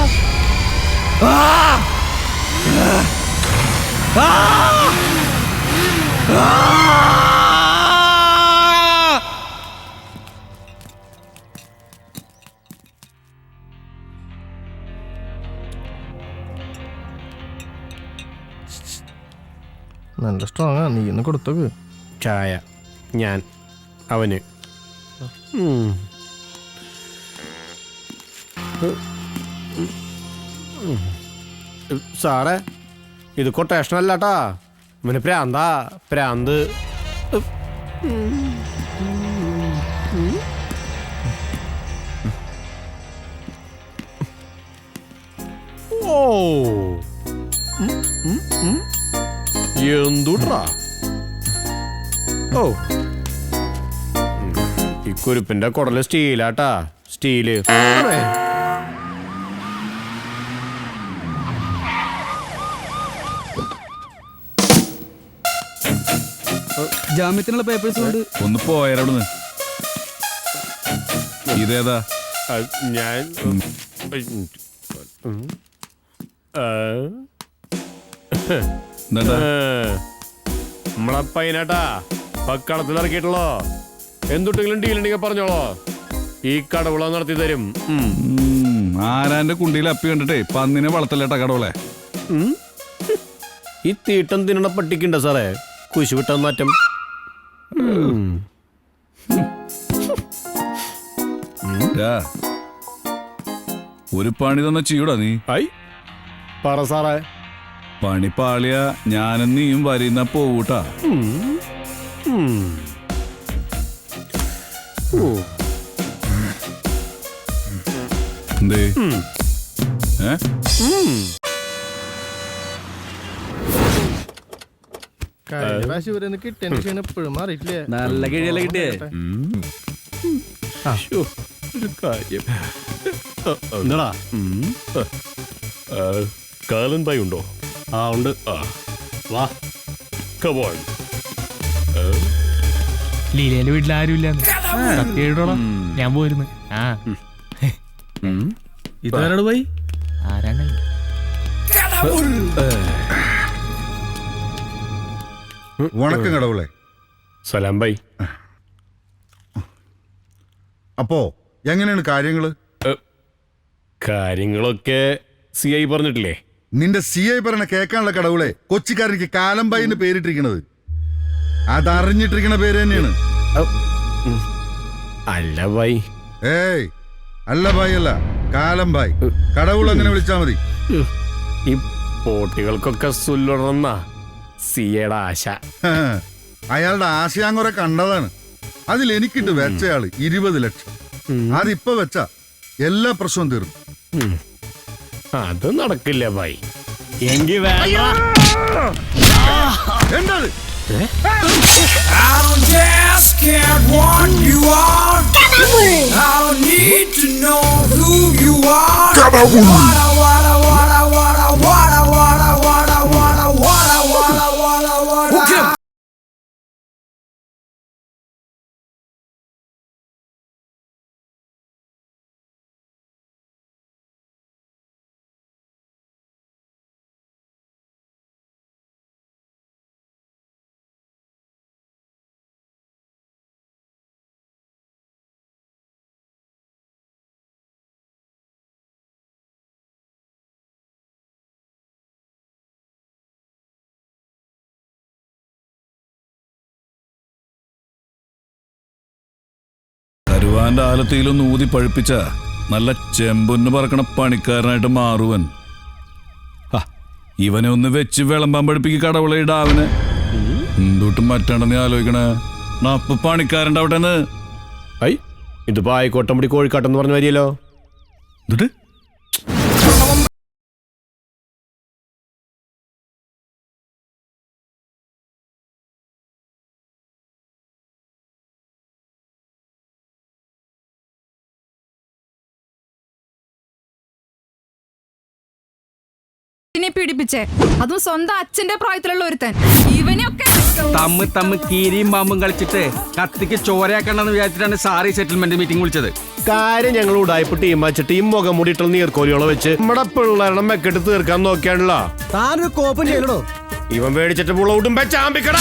നല്ല സ്ട്രോങ്ങാ, നീ ഒന്ന് കൊടുത്തോക്ക്. ചായ ഞാൻ അവന്. സാറേ, ഇത് കൊട്ടേഷൻ അല്ലാട്ടാ, ഇവന് പ്രാന്താ, പ്രാന്ത്. ഓ എന്തുട്രാ? ഓ, ഈ കുരുപ്പിന്റെ കുടല് സ്റ്റീലാട്ടാ, സ്റ്റീല്. ജാമ്യത്തിനുള്ള പേപ്പേഴ്സ് കൊണ്ട് ഒന്ന് പോയവിടുന്ന്. ഇതേതാ? ഞാൻ നമ്മളെ പൈനാട്ടാ പക്കളത്തിൽ ഇറക്കിയിട്ടുള്ളോ. എന്തുട്ടെങ്കിലും ഡീലുണ്ടെങ്കിൽ പറഞ്ഞോളോ, ഈ കടവുള നടത്തി തരും. ആരാന്റെ കുണ്ടിയിൽ അപ്പി കണ്ടിട്ടേ പന്നിനെ വളർത്തല്ലേട്ടാ കടവുളെ. ഈ തീട്ടം തിന്നണ പട്ടിക്കുണ്ട സാറേ കുശുവിട്ട മാറ്റം. ഒരു പണി തന്ന ചെയ്യൂടാ നീ. പറ സാറേ. പണി പാളിയ ഞാനും നീയും വരിന്ന പോവൂട്ടാ. എന്തേ? എപ്പോഴും മാറിയിട്ടില്ലേ? നല്ല കിഴിയല്ലേ കിട്ടിയേ. ഒരു കാര്യം എന്താടാ, കാലൻ ബായി ഉണ്ടോ? ആ ഉണ്ട്. വാ കമോൺ. ലീലയുടെ വീട്ടിൽ ആരുമില്ല, ഞാൻ പോയിരുന്നു. ഇതാരോട് പോയി? ആരാണ്? വണക്കം കടവുളെ. സലാം ബൈ. അപ്പോ എങ്ങനെയാണ് കാര്യങ്ങള്? കാര്യങ്ങളൊക്കെ CI പറഞ്ഞിട്ടില്ലേ? നിന്റെ CI പറഞ്ഞ കേൾക്കാനുള്ള കടവുളെ കൊച്ചിക്കാരനിക്ക് കാലംബായിന്ന് പേരിട്ടിരിക്കണത്. അതറിഞ്ഞിട്ടിരിക്കണ പേര് തന്നെയാണ്. അല്ല ബായ്. ഏയ് അല്ല ബായ് അല്ല, കാലംബായ്. കടവുൾ അങ്ങനെ വിളിച്ചാ മതി. ഈ പോട്ടികൾക്കൊക്കെ സുല്ലുടന്ന CIയുടെ ആശ. അയാളുടെ ആശയാങ്കുറെ കണ്ടതാണ്. അതിൽ എനിക്കിട്ട് വെച്ചയാള് 20 ലക്ഷം. അതിപ്പോ വെച്ച എല്ലാ പ്രശ്നവും തീർന്നു. അത് നടക്കില്ല ബായ്. എങ്കി വേണ്ട. എന്താണ്? I don't just care what you are. I don't need to know who you are. Wada wada wada wada wada wada wada wada wada wada wada wada. ഭഗവാന്റെ ആലത്തിയിലൊന്ന് ഊതി പഴുപ്പിച്ച നല്ല ചെമ്പൊന്ന് പറക്കണ പണിക്കാരനായിട്ട് മാറുവൻ. ഇവനെ ഒന്ന് വെച്ച് വിളമ്പാൻ പഠിപ്പിക്ക് കടവുളയിടാവന്. എന്തൊട്ടും മറ്റണ്ടെന്ന് ആലോചിക്കണേ. അപ്പൊ പണിക്കാരൻ്റെ അവിടെന്ന് ഇതിപ്പോ ആയിക്കോട്ടമ്പടി കോഴിക്കാട്ടെന്ന് പറഞ്ഞ വരിയല്ലോ. എന്നിട്ട് പീഡിപ്പിച്ചേ, അതും സ്വന്തം അച്ഛന്റെ പ്രായത്തിലുള്ള ഒരുത്തൻ. ഇവനൊക്കെ തമ്മ് കീരിയും പാമ്പും കളിച്ചിട്ട് കത്തിക്ക് ചോരയാക്കണ്ടെന്ന് വിചാരിച്ചിട്ടാണ് സാറി സെറ്റിൽമെന്റ് മീറ്റിംഗ് വിളിച്ചത്. കാര്യം ഞങ്ങൾ ഉടായ്പ ടീം വെച്ചിട്ട് ഈ മുഖം മൂടിയിട്ടുള്ള നീർക്കോലിയോളം വെച്ച് നമ്മുടെ പിള്ളേരുടെ മെക്കെട്ട് തീർക്കാൻ നോക്കിയാണല്ലോ. താനൊരു കോപ്പം ചെയ്യണോ? ഇവൻ മേടിച്ചിട്ട് പുളവിടും ചാമ്പിക്കട.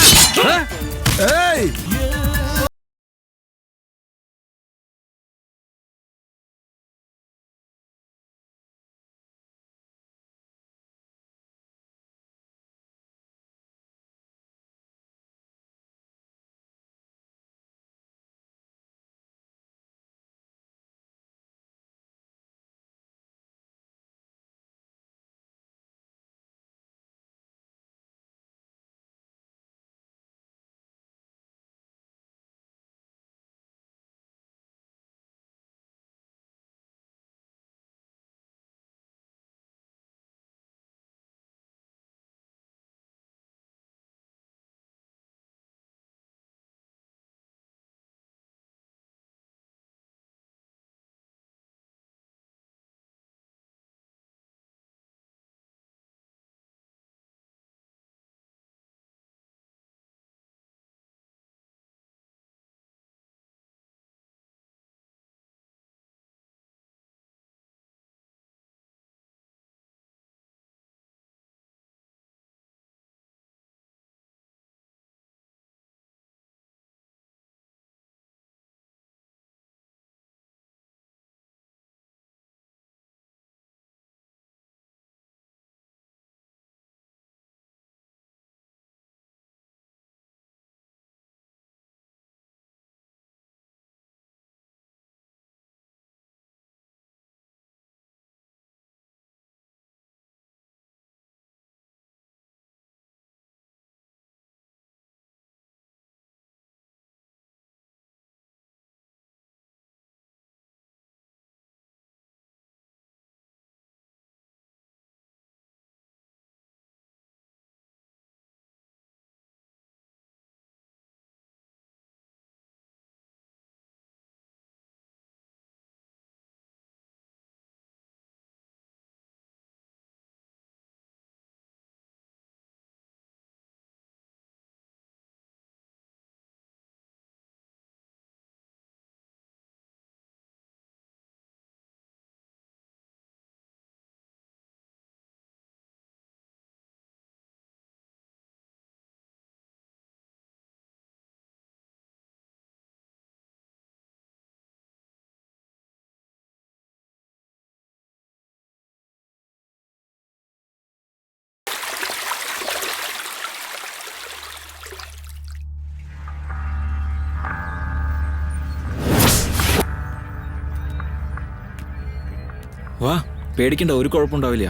വാ, പേടിക്കണ്ട, ഒരു കുഴപ്പമുണ്ടാവില്ല.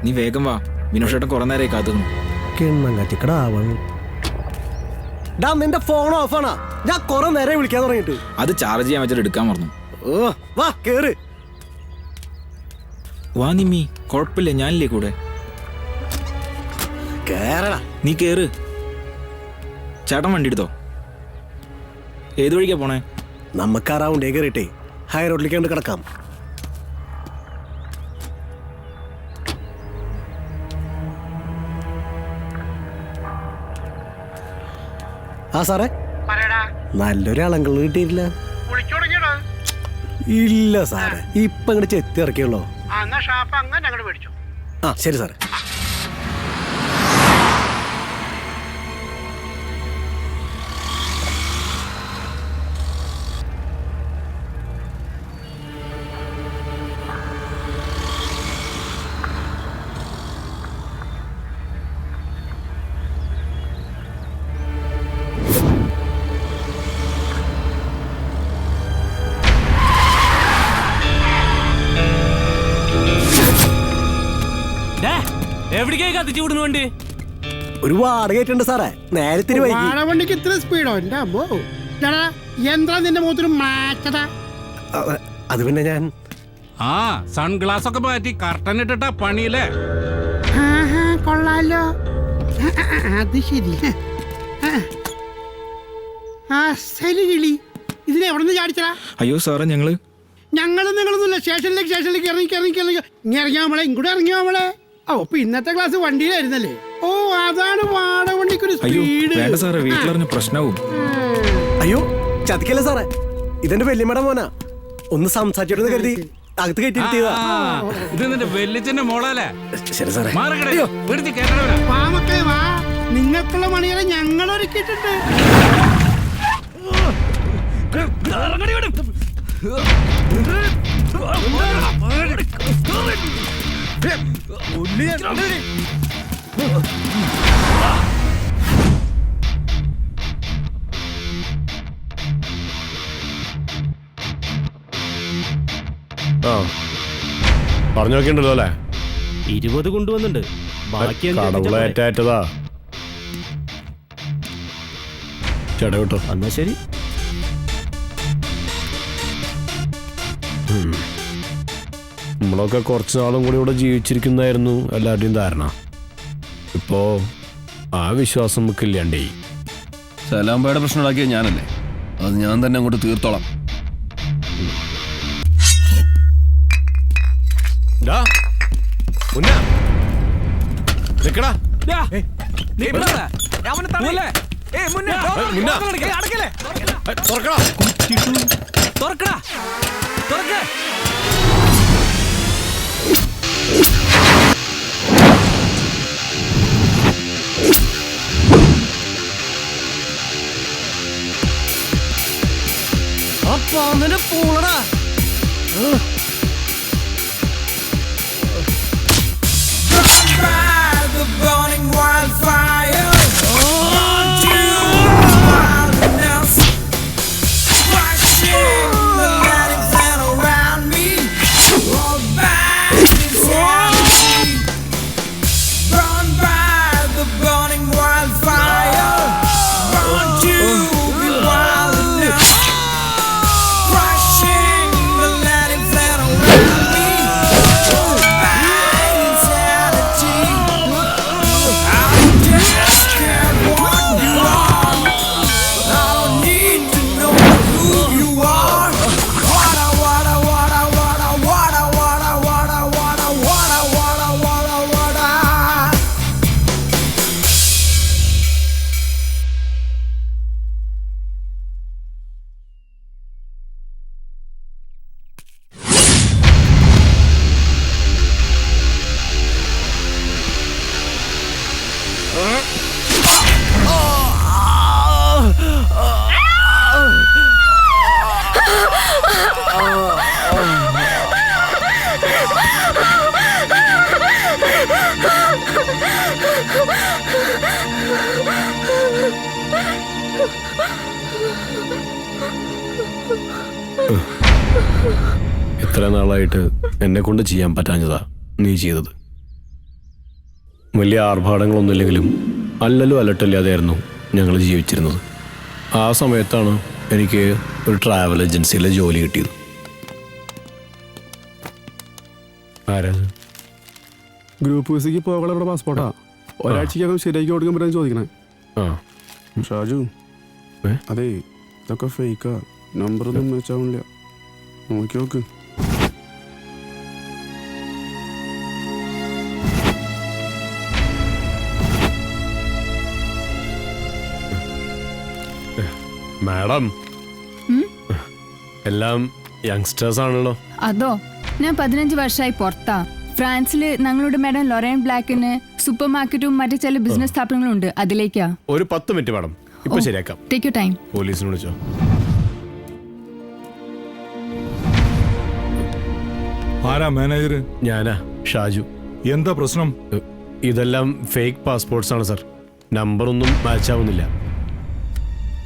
നീ വേഗം വാ, വിനോഷേട്ടൻ കുറെ നേരമായി കാത്തുന്നു. നിന്റെ ഫോൺ ഓഫാണാ? ഞാൻ കുറെ നേരം വിളിക്കാൻ തുടങ്ങിട്ട്. അത് ചാർജ് ചെയ്യാൻ വെച്ചിട്ട് എടുക്കാൻ പറഞ്ഞു. വാ കേറ്. വാ നിമ്മി, കുഴപ്പമില്ല, ഞാനില്ലേ കൂടെ. നീ കേറ്. ചേട്ടൻ വണ്ടി എടുത്തോ? ഏത് വഴിക്കാ പോണേ? നമുക്ക് ആ റൗണ്ടേ കയറിയിട്ടേ ഹൈ റോഡിലേക്ക് കൊണ്ട് കിടക്കാം. ആ സാറേ, നല്ലൊരു അളങ്കൾ കിട്ടിയിട്ടില്ല. ഇല്ല സാറേ, ഇപ്പൊ ഇങ്ങോട്ട് ചെത്തി ഇറക്കിയുള്ളൂ. ആ ശരി സാറേ. എവിടേക്കായി കത്തിച്ചു വിടുന്നു വണ്ടി? ഒരു വാടകയായിട്ടുണ്ട് സാറേ, നേരത്തെ വാടവണ്ടിക്ക് ഇത്ര സ്പീഡോ? എന്റെ അമ്മോ, എന്താ നിന്റെ മുഖത്തൊരു മാറ്റതാ? അത് പിന്നെ ഞാൻ സൺഗ്ലാസ് ഒക്കെ മാറ്റി കർട്ടൻ ഇട്ടിട്ടാ പണിയില്ലേ? കൊള്ളാലോ, അത് ശരി. കിളി, ഇതിനെ എവിടെ നിന്ന് ചാടിച്ചടാ? അയ്യോ സാറേ, നിങ്ങളൊന്നുമില്ല. സ്റ്റേഷനിലേക്ക് ഇറങ്ങിയാ നമ്മളെ ഇങ്ങോട്ട് ഇറങ്ങിയോ നമ്മളെ. ഓ, ഇപ്പൊ ഇന്നത്തെ ക്ലാസ് വണ്ടിയിലായിരുന്നല്ലേ? ഓ, അതാണ് വാടവണ്ടിക്കൊരു സ്പീഡ്. വേണ്ട സാറേ, വീട്ടിലറിഞ്ഞ പ്രശ്നവും. അയ്യോ ചതിക്കല്ലേ സാറേ, ഇതെന്റെ വല്യമ്മയുടെ മോനാ. ഒന്ന് സംസാരിച്ചോട്ടെന്ന് കരുതി അകത്ത് കയറ്റിയിരുത്തിയതാ. ഇത് നിന്റെ വെല്ലിച്ചന്റെ മോളല്ലേ? ശരി സാറേ. പാമക്കളെ വാ, നിങ്ങൾക്കുള്ള മണികളെ ഞങ്ങൾ ഒരുക്കിയിട്ടുണ്ട്. പറഞ്ഞു നോക്കിണ്ടല്ലോ അല്ലേ? 20 കൊണ്ടുവന്നുണ്ട്. ബാക്കി കടവുളേറ്റതാ. ചേട്ടാ കേട്ടോ, എന്നാ ശരി. നമ്മളൊക്കെ കുറച്ച് നാളും കൂടി ഇവിടെ ജീവിച്ചിരിക്കുന്നതായിരുന്നു എല്ലാവരുടെയും ധാരണ. ഇപ്പോ ആ വിശ്വാസം നമുക്ക് ഇല്ലാണ്ടേ. സലാംബയുടെ പ്രശ്നം ഉണ്ടാക്കിയ ഞാനല്ലേ, അത് ഞാൻ തന്നെ അങ്ങോട്ട് തീർത്തോളാം. പൂളടാ. The burning wildfire onto wildness, watching the lighting flare around me, all by insanity. Burn by the burning wildfire, burn to be wildness, watching the lighting flare around me, all by insanity. ഇത്ര നാളായിട്ട് എന്നെ കൊണ്ട് ചെയ്യാൻ പറ്റാഞ്ഞതാ നീ ചെയ്തത്. വലിയ ആർഭാടങ്ങളൊന്നുമില്ലെങ്കിലും അല്ലലും അലട്ടല്ലാതെയായിരുന്നു ഞങ്ങൾ ജീവിച്ചിരുന്നത്. ആ സമയത്താണ് എനിക്ക് ഒരു ട്രാവൽ ഏജൻസിയിലെ ജോലി കിട്ടിയത്. ആരാ? ഗ്രൂപ്പ് വിസയ്ക്ക് പോകാനുള്ള ഇവിടെ പാസ്പോർട്ടാ. ഒരാഴ്ചക്കകം ശരിയാക്കി കൊടുക്കാൻ പറ്റാൻ ചോദിക്കണേ. ഷാജു, അതെ ഇതൊക്കെ ഫേക്കാ, നമ്പറൊന്നും മാച്ചാവില്ല, നോക്കി നോക്ക്. മാഡം, എല്ലാം യങ്സ്റ്റേഴ്സ് ആണല്ലോ. അതോ, ഞാൻ 15 വർഷമായി പുറത്താ. ഫ്രാൻസില് ഞങ്ങളുടെ മാഡം ലൊറൈൻ ബ്ലാക്കിന് സൂപ്പർ മാർക്കറ്റും മറ്റു ചില ബിസിനസ് സ്ഥാപനങ്ങളും ഉണ്ട്, അതിലേക്കാ. ഒരു 10 മിനിറ്റ് മാഡം, ഇപ്പൊ ശരിയാക്കാം. Take you time. പോലീസിനെ വിളിച്ചോ? ആരാ മാനേജർ? ഞാനാ, ഷാജു. എന്താ പ്രശ്നം? ഇതെല്ലാം ഫേക്ക് പാസ്പോർട്ട്സ് ആണ് സർ. നമ്പറൊന്നും മാച്ച് ആവുന്നില്ല.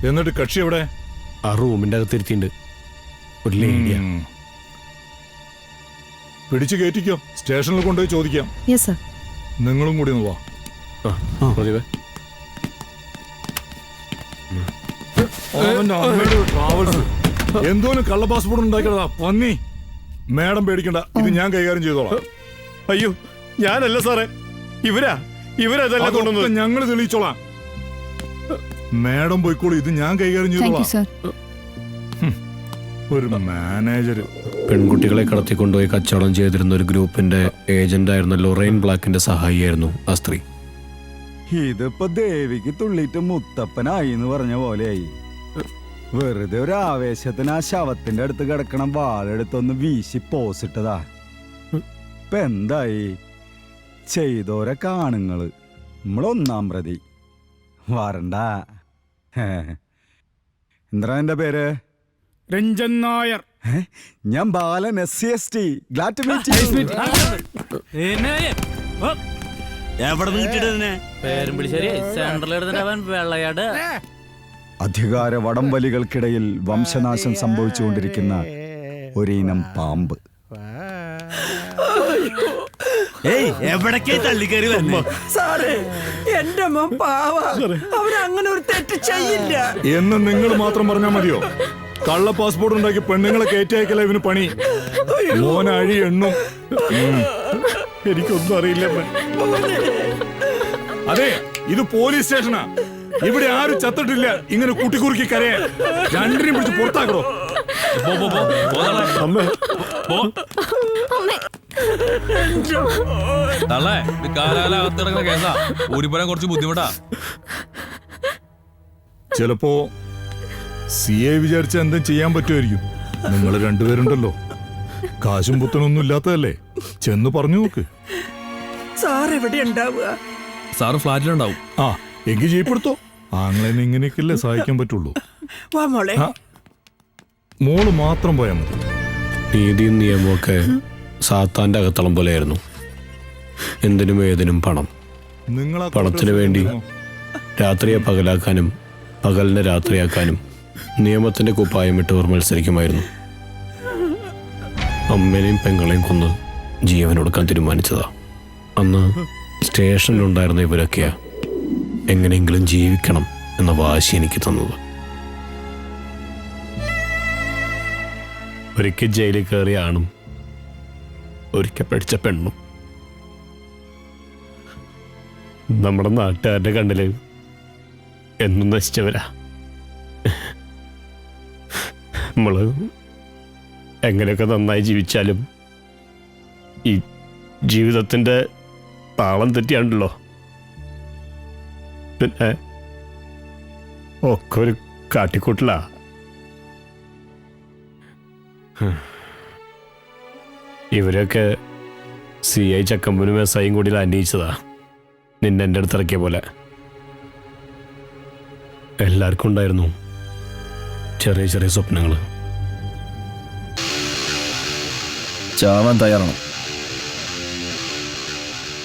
എന്നിട്ട് കക്ഷി എവിടെ? ആ റൂമിന്റെ അകത്തിരുത്തിണ്ട്. ഒരു ലേഡിയാ. പിടിച്ചു കയറ്റിക്കോ, സ്റ്റേഷനിൽ കൊണ്ടുപോയി ചോദിക്കാം. Yes sir. നിങ്ങളും കൂടി ഒന്ന് വാ. ട്രാവൽസ് എന്തോലും കള്ള പാസ്പോർട്ട് ഉണ്ടാക്കിയതാ പന്നി. മാഡം പേടിക്കണ്ട, ഇത് ഞാൻ കൈകാര്യം ചെയ്തോളാം. അയ്യോ ഞാനല്ല സാറേ, ഇവരതല്ല കൊണ്ടുവന്നത്. ഞങ്ങൾ തെളിയിച്ചോളാം. മാഡം പോയിക്കോളൂ, ഇത് ഞാൻ കൈകാര്യം ചെയ്തോളാം. ഒരു മാനേജർ. പെൺകുട്ടികളെ കടത്തിക്കൊണ്ടുപോയി കച്ചവടം ചെയ്തിരുന്ന ഒരു ഗ്രൂപ്പിന്റെ ഏജന്റായിരുന്ന ലൊറൈൻ ബ്ലാക്കിന്റെ സഹായിയായിരുന്നു ആ സ്ത്രീ. ഇതിപ്പോ ദേവിക്ക് തുള്ളിയിട്ട് മുത്തപ്പനായി എന്ന് പറഞ്ഞ പോലെയായി. വെറുതെ ഒരു ആവേശത്തിന് ആ ശവത്തിന്റെ അടുത്ത് കിടക്കണ വാളെടുത്തൊന്ന് വീശി പോസിട്ടതാ. ഇപ്പൊ എന്തായി? ചെയ്തോരെ കാണുങ്ങള് നമ്മളൊന്നാം പ്രതി വരണ്ട. എന്താ എന്റെ പേര്? രഞ്ജൻ നായർ. ഞാൻ Balan, SC/ST. Glad to meet you. എവിടെ കിട്ടിയിട്ടേ പേരുംപിളിശ്ശേരി സെൻട്രലെടുത്തിട്ടവൻ വെള്ളയാട്. അധികാര വടംവലികൾക്കിടയിൽ വംശനാശം സംഭവിച്ചുകൊണ്ടിരിക്കുന്ന ഒരിനം പാമ്പ്. എവിടേക്കായി തള്ളിക്കറി വന്നു സാറേ? എന്റെ മോൻ പാവ, അവരങ്ങനെ ഒരു തെറ്റ് ചെയ്യില്ല എന്ന് നിങ്ങൾ മാത്രം പറഞ്ഞാൽ മതിയോ? കള്ള പാസ്പോർട്ട് ഉണ്ടാക്കി പെണ്ണുങ്ങളെ കയറ്റി അയക്കല ഇവന് പണി. മോന അഴി എണ്ണും. എനിക്കൊന്നും അറിയില്ല. അതെ, ഇത് പോലീസ് സ്റ്റേഷനാ. ഇവിടെ ആരും ചത്തിട്ടില്ല ഇങ്ങനെ കൂട്ടിക്കുറുക്കി കരയാൻ. രണ്ടിനെയും പിടിച്ച് പുറത്താക്കണോ? കുറച്ച് ബുദ്ധിമുട്ടാ. ചിലപ്പോ CA വിചാരിച്ച എന്തും ചെയ്യാൻ പറ്റുമായിരിക്കും. നിങ്ങൾ രണ്ടുപേരുണ്ടല്ലോ, കാശും പുത്തനൊന്നും ഇല്ലാത്തതല്ലേ, ചെന്ന് പറഞ്ഞു നോക്ക്. സാർ എവിടെ ഉണ്ടാവുക? സാറ് ഫ്ലാറ്റിലുണ്ടാവും. ആ എങ്കിൽ ജീപ്പെടുത്തോ. ആങ്ങളെന്നെ ഇങ്ങനെയൊക്കെയല്ലേ സഹായിക്കാൻ പറ്റുള്ളൂ. വാ മോളെ. മോള് മാത്രം പോയാൽ മതി. നീതിയും നിയമമൊക്കെ സാത്താന്റെ അകത്തളം പോലെയായിരുന്നു. എന്തിനും ഏതിനും പണം. പണത്തിനു വേണ്ടി രാത്രിയെ പകലാക്കാനും പകലിനെ രാത്രിയാക്കാനും നിയമത്തിന്റെ കുപ്പായം ഇട്ടവർ മത്സരിക്കുമായിരുന്നു. അമ്മേനെയും പെങ്ങളെയും കൊന്ന് ജീവനൊടുക്കാൻ തീരുമാനിച്ചതാ. അന്ന് സ്റ്റേഷനിലുണ്ടായിരുന്ന ഇവരൊക്കെയാ എങ്ങനെയെങ്കിലും ജീവിക്കണം എന്ന വാശി എനിക്ക് തന്നത്. ഒരിക്കൽ ജയിലിൽ കയറിയ ആണും ഒരിക്കൽ പഠിച്ച പെണ്ണും നമ്മുടെ നാട്ടുകാരുടെ കണ്ണില് എന്നും നശിച്ചവരാ. നമ്മള് എങ്ങനെയൊക്കെ നന്നായി ജീവിച്ചാലും ഈ ജീവിതത്തിന്റെ താളം തെറ്റിയാണ്ടല്ലോ, പിന്നെ ഒക്കെ ഒരു കാട്ടിക്കൂട്ടില. ഇവരൊക്കെ CI ചക്കമ്പനും SIയും കൂടി അന്വേഷിച്ചതാ, നിന്നെ എൻ്റെ അടുത്ത് ഇറക്കിയ പോലെ. എല്ലാവർക്കും ഉണ്ടായിരുന്നു ചെറിയ ചെറിയ സ്വപ്നങ്ങൾ. ചാവാൻ തയ്യാറാണ്.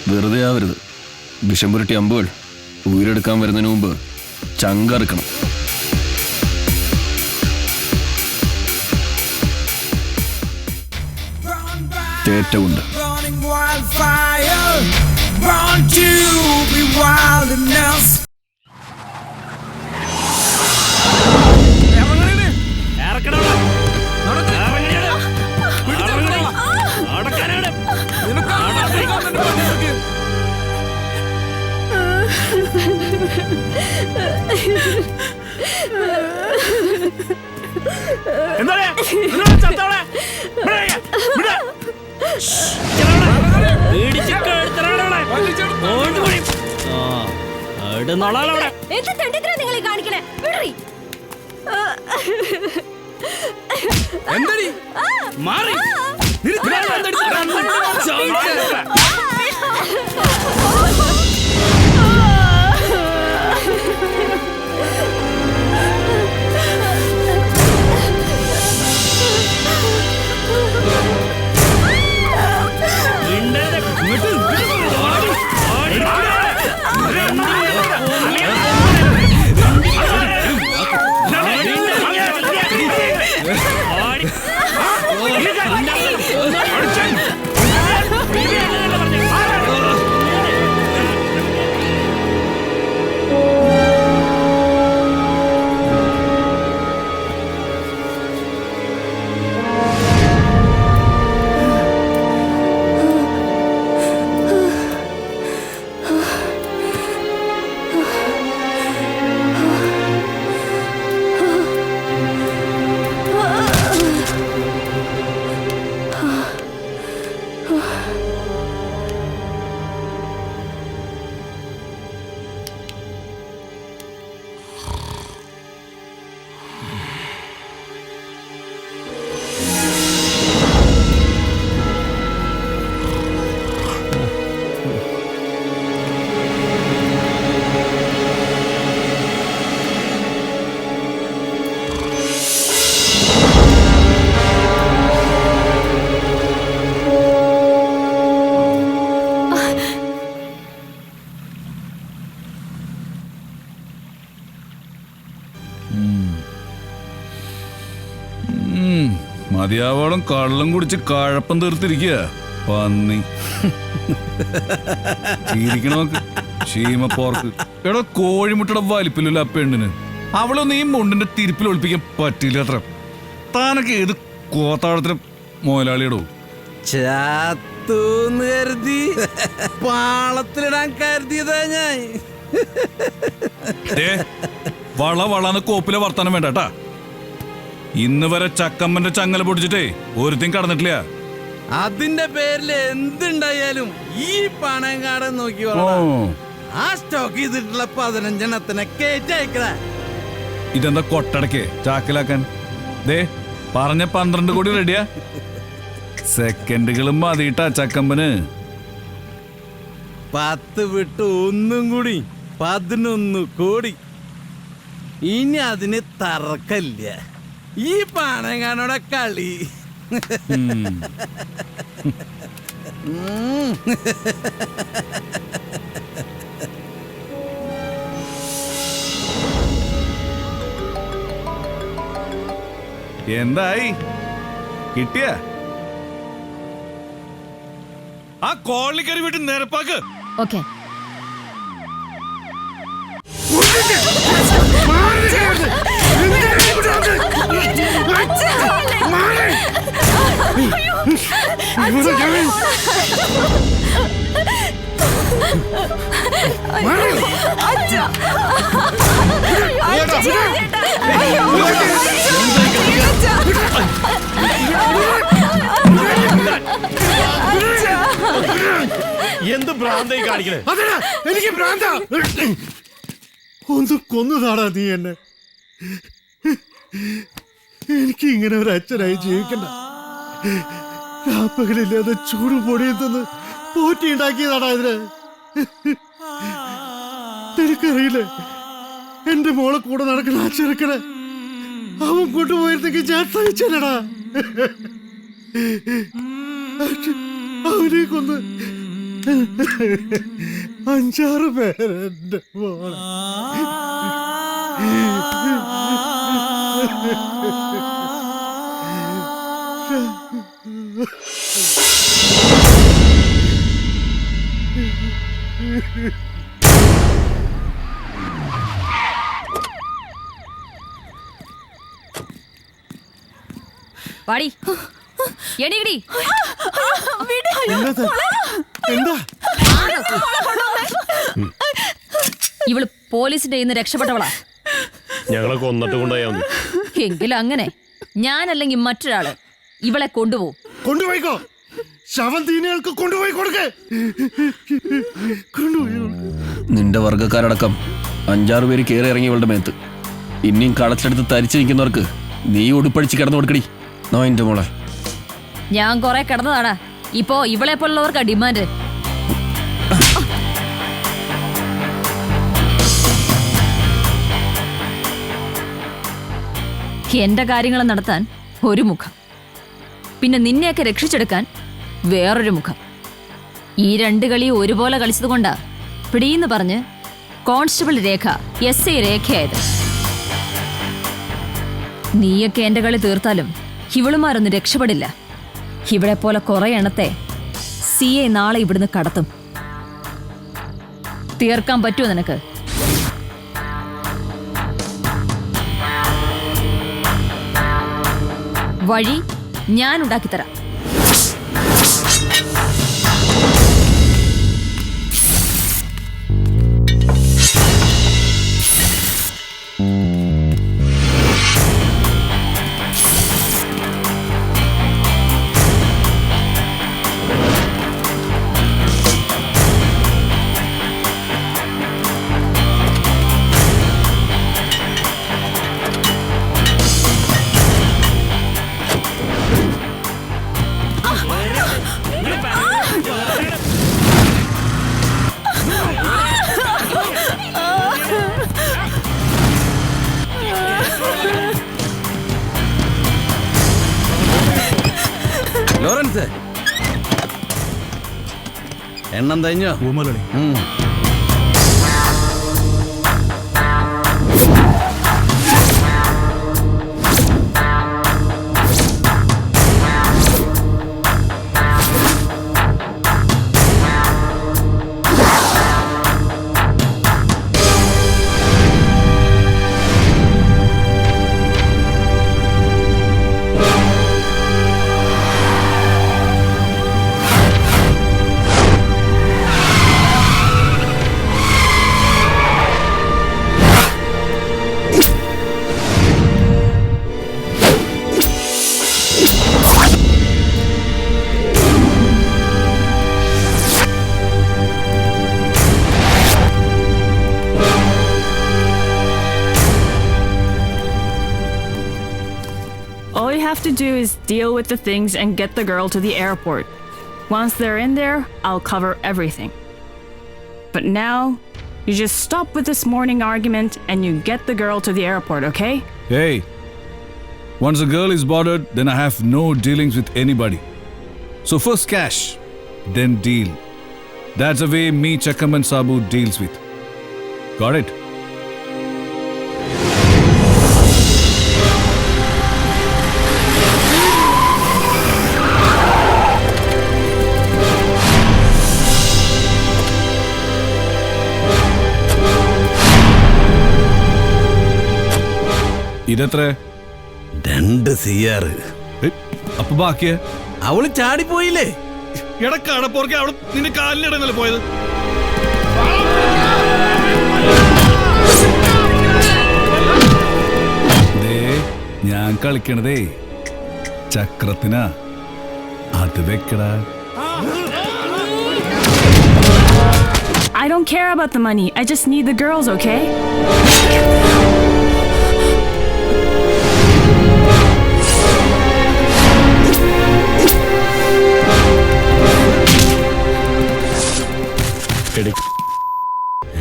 വെറുതെ ആവരുത്. വിഷം പുരട്ടി അമ്പുകൾ ഉയരെടുക്കാൻ വരുന്നതിന് മുമ്പ് ചങ്കറുക്കണം. തേറ്റമുണ്ട്. മാറി ഓടി മതിയാവോളം കള്ളം കുടിച്ച് കഴപ്പം തീർത്തിരിക്കുക പന്നി. ചിരിക്കണോക്ക് ക്ഷീമപ്പോർക്ക്. എടാ കോഴിമുട്ടയുടെ വലിപ്പിലുള്ള ആ പെണ്ണിന് അവളൊന്നും ഈ മുണ്ടിന്റെ തിരിപ്പിൽ ഒളിപ്പിക്കാൻ പറ്റില്ല അത്ര. താനൊക്കെ ഏത് കോത്താഴത്തിന് മുതലാളിയിടോ? ചാത്തൂന്ന് കരുതി പാളത്തിലിടാൻ കരുതിയതാ ഞാൻ. വളന്ന് കോപ്പിലെ വർത്താനം വേണ്ടട്ടാ. ഇന്ന് വരെ ചക്കമ്മന്റെ ചങ്ങല പൊടിച്ചിട്ടേ ഒരുത്തിയും കടന്നിട്ടില്ല. അതിന്റെ പേരിൽ എന്തുണ്ടായാലും ഈ പണയങ്കാടൻ നോക്കി ആ സ്റ്റോക്ക് ചെയ്തിട്ടുള്ള 15 കേറ്റയക്കട. ഇതെന്താ കൊട്ടടക്കേ ചാക്കിലാക്കാൻ? ദേ പറഞ്ഞ 12 കോടി റെഡിയാ. സെക്കൻഡുകളും മതിയിട്ടാ ചക്കമ്പന്. 10 വിട്ട് 1 കൂടി 11 കോടി. ഇനി അതിന് തറക്കല്ല. ഈ പണയങ്കാടോടെ കളി. എന്തായി കിട്ടിയ? ആ കോളിക്കറി വീട്ടിൽ നിരപ്പാക്ക്. ഓക്കെ. എന്ത് ഭ്രാന്തായി കാണിക്കണേ? എനിക്ക് ഭ്രാന്ത. ഒന്ന് കൊന്നതാടാ നീ എന്നെ. എനിക്ക് ഇങ്ങനെ ഒരു അച്ഛനായി ജീവിക്കണ്ട. രാപ്പകലില്ലാതെ ചൂട് പൊടിയിൽ നിന്ന് പോറ്റി ഉണ്ടാക്കിയതാടാ ഇതിന്. നിനക്കറിയില്ലേ എന്റെ മോളെ കൂടെ നടക്കുന്ന ആ ചെറുക്കനെ അവൻ കൊണ്ടുപോയിരുന്നെങ്കിൽ ഞാൻ സഹിച്ചല്ലടാ. അവനെ കൊന്ന് 5-6 പേരെന്റെ മോളെ. പാടി എണീടി. എന്താ ഇവള് പോലീസിന്റെ ഇന്ന് രക്ഷപ്പെട്ടവളാ. ഞങ്ങളെ കൊന്നിട്ട് കൊണ്ടുപോയാ മതി. എങ്കിലും അങ്ങനെ ഞാനല്ലെങ്കിൽ മറ്റൊരാള് ഇവളെ കൊണ്ടുപോകും. കൊണ്ടുപോയിക്കോ. ശവം തീനകൾക്ക് കൊണ്ടുപോയി കൊടുക്കേ. നിന്റെ വർഗ്ഗക്കാരടക്കം 5-6 പേര് കയറി ഇറങ്ങി ഇവളുടെ മേത്ത്. ഇനിയും കടച്ചെടുത്ത് തരിച്ചു നിൽക്കുന്നവർക്ക് നീ ഉടുപ്പഴിച്ച് കിടന്നു കൊടുക്കടി. എന്റെ മോളെ ഞാൻ കൊറേ കിടന്നതാടാ. ഇപ്പോ ഇവളെ പോലുള്ളവർക്കാ ഡിമാൻഡ്. എന്റെ കാര്യങ്ങൾ നടത്താൻ ഒരു മുഖം, പിന്നെ നിന്നെയൊക്കെ രക്ഷിച്ചെടുക്കാൻ വേറൊരു മുഖം. ഈ 2 കളി ഒരുപോലെ കളിച്ചതുകൊണ്ടാ പിടിയെന്ന് പറഞ്ഞ് കോൺസ്റ്റബിൾ രേഖ SI രേഖയായത്. നീയൊക്കെ എന്റെ കളി തീർത്താലും ഇവളുമാരൊന്നും രക്ഷപ്പെടില്ല. ഇവിടെ പോലെ കുറെ എണ്ണത്തെ CI നാളെ ഇവിടുന്ന് കടത്തും. തീർക്കാൻ പറ്റുമോ നിനക്ക്? വഴി ഞാൻ ഉണ്ടാക്കിത്തരാം. ലോറൻസ് എണ്ണം തഞ്ഞോ? to do is deal with the things and get the girl to the airport. Once they're in there, I'll cover everything. But now, you just stop with this morning argument and you get the girl to the airport, okay? Hey, once a girl is boarded, then I have no dealings with anybody. So first cash, then deal. That's the way me, Chakam and Sabu deals with. Got it? ഇതെത്ര? 2 CR. അപ്പൊ ബാക്കിയ അവള് ചാടിപ്പോയില്ലേ? എടക്കാടപ്പോർക്കെ അവള് നിന്റെ കാലിനിടന്നല്ലേ പോയത്? ഞാൻ കളിക്കണതേ ചക്രത്തിനാ. അത് വെക്കടാ. I don't care about the money. I just need the girls, okay?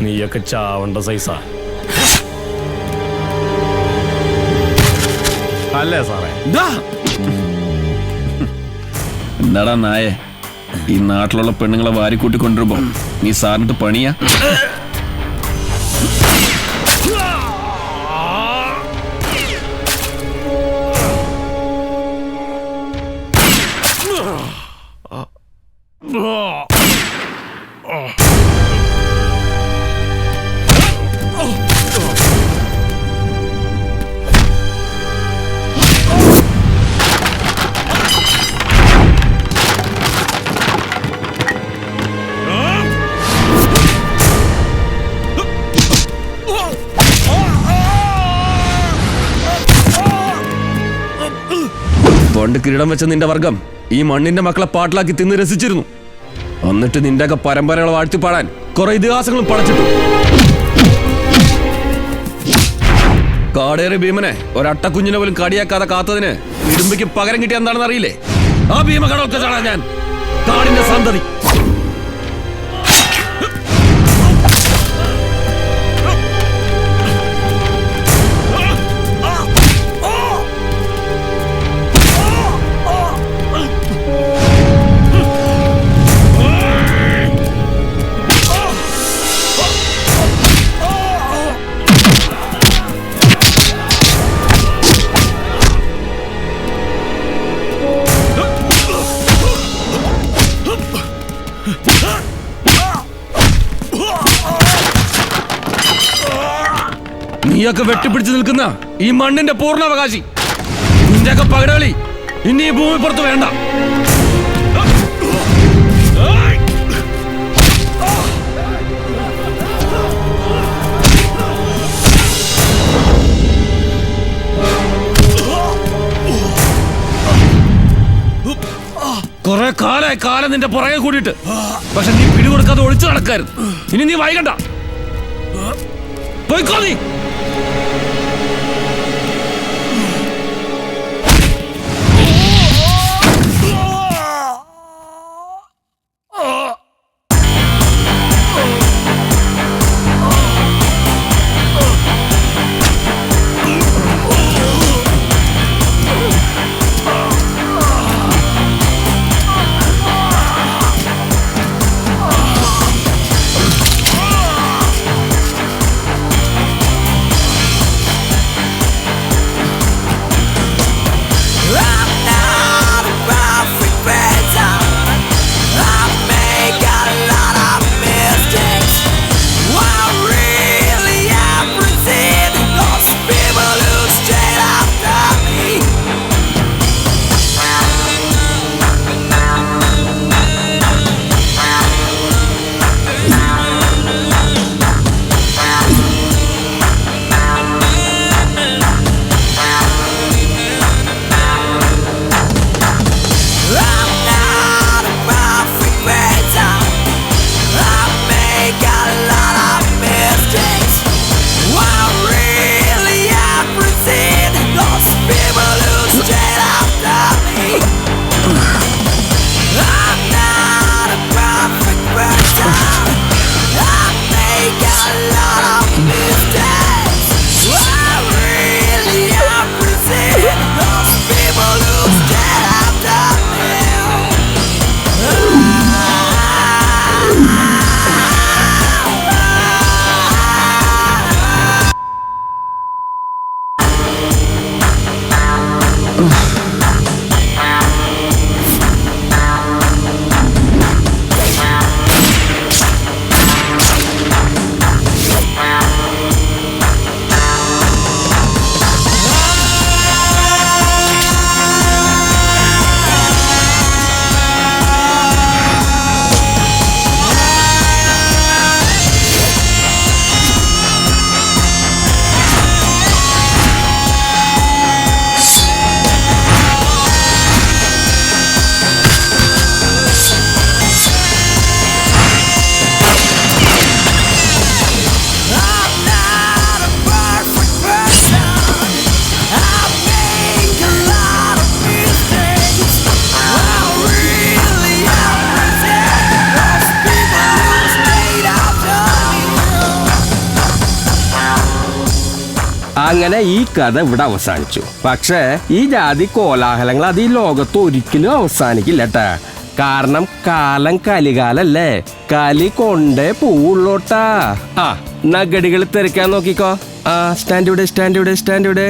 നീയൊക്കെ ചാവണ്ട സൈസാ അല്ലേ സാറേ? എന്താടാ നായേ, ഈ നാട്ടിലുള്ള പെണ്ണുങ്ങളെ വാരിക്കൂട്ടി കൊണ്ടുവരുമ്പോ നീ സാറിനിട്ട് പണിയാ? പണ്ട് കിരീടം വെച്ച നിന്റെ വർഗം ഈ മണ്ണിന്റെ മക്കളെ പാട്ടിലാക്കി തിന്ന് രസിച്ചിരുന്നു. എന്നിട്ട് നിന്റെ ഒക്കെ പരമ്പരകളെ വാഴ്ത്തിപ്പാടാൻ കുറെ ഇതിഹാസങ്ങളും പടച്ചിട്ടു. കാടേറി ഭീമനെ ഒരട്ടക്കുഞ്ഞിനെ പോലും കടിയാക്കാതെ കാത്തതിന് ഇടുമ്പിക്ക് പകരം കിട്ടിയ എന്താണെന്ന് അറിയില്ലേ? ആ ഭീമ കടൊക്കെ ഞാൻ കാടിന്റെ സന്തതി. നീയൊക്കെ വെട്ടിപ്പിടിച്ചു നിൽക്കുന്ന ഈ മണ്ണിന്റെ പൂർണ്ണാവകാശി. നിന്റെയൊക്കെ പകരകളി ഇനി ഈ ഭൂമി പുറത്ത് വേണ്ട. കുറെ കാലം നിന്റെ പുറകെ കൂടിയിട്ട്, പക്ഷെ നീ പിടികൊടുക്കാതെ ഒളിച്ചു നടക്കായിരുന്നു. ഇനി നീ വൈകണ്ട, പോയിക്കോ നീ. അങ്ങനെ ഈ കഥ ഇവിടെ അവസാനിച്ചു. പക്ഷേ ഈ ജാതി കോലാഹലങ്ങൾ അത് ഈ ലോകത്ത് ഒരിക്കലും അവസാനിക്കില്ല ട്ടാ. കാരണം കാലം കലികാലല്ലേ, കലി കൊണ്ടേ പോവുള്ളൂട്ടാ. നഗടികൾ തെറിക്കാൻ നോക്കിക്കോ. സ്റ്റാൻഡ് ഇവിടെ.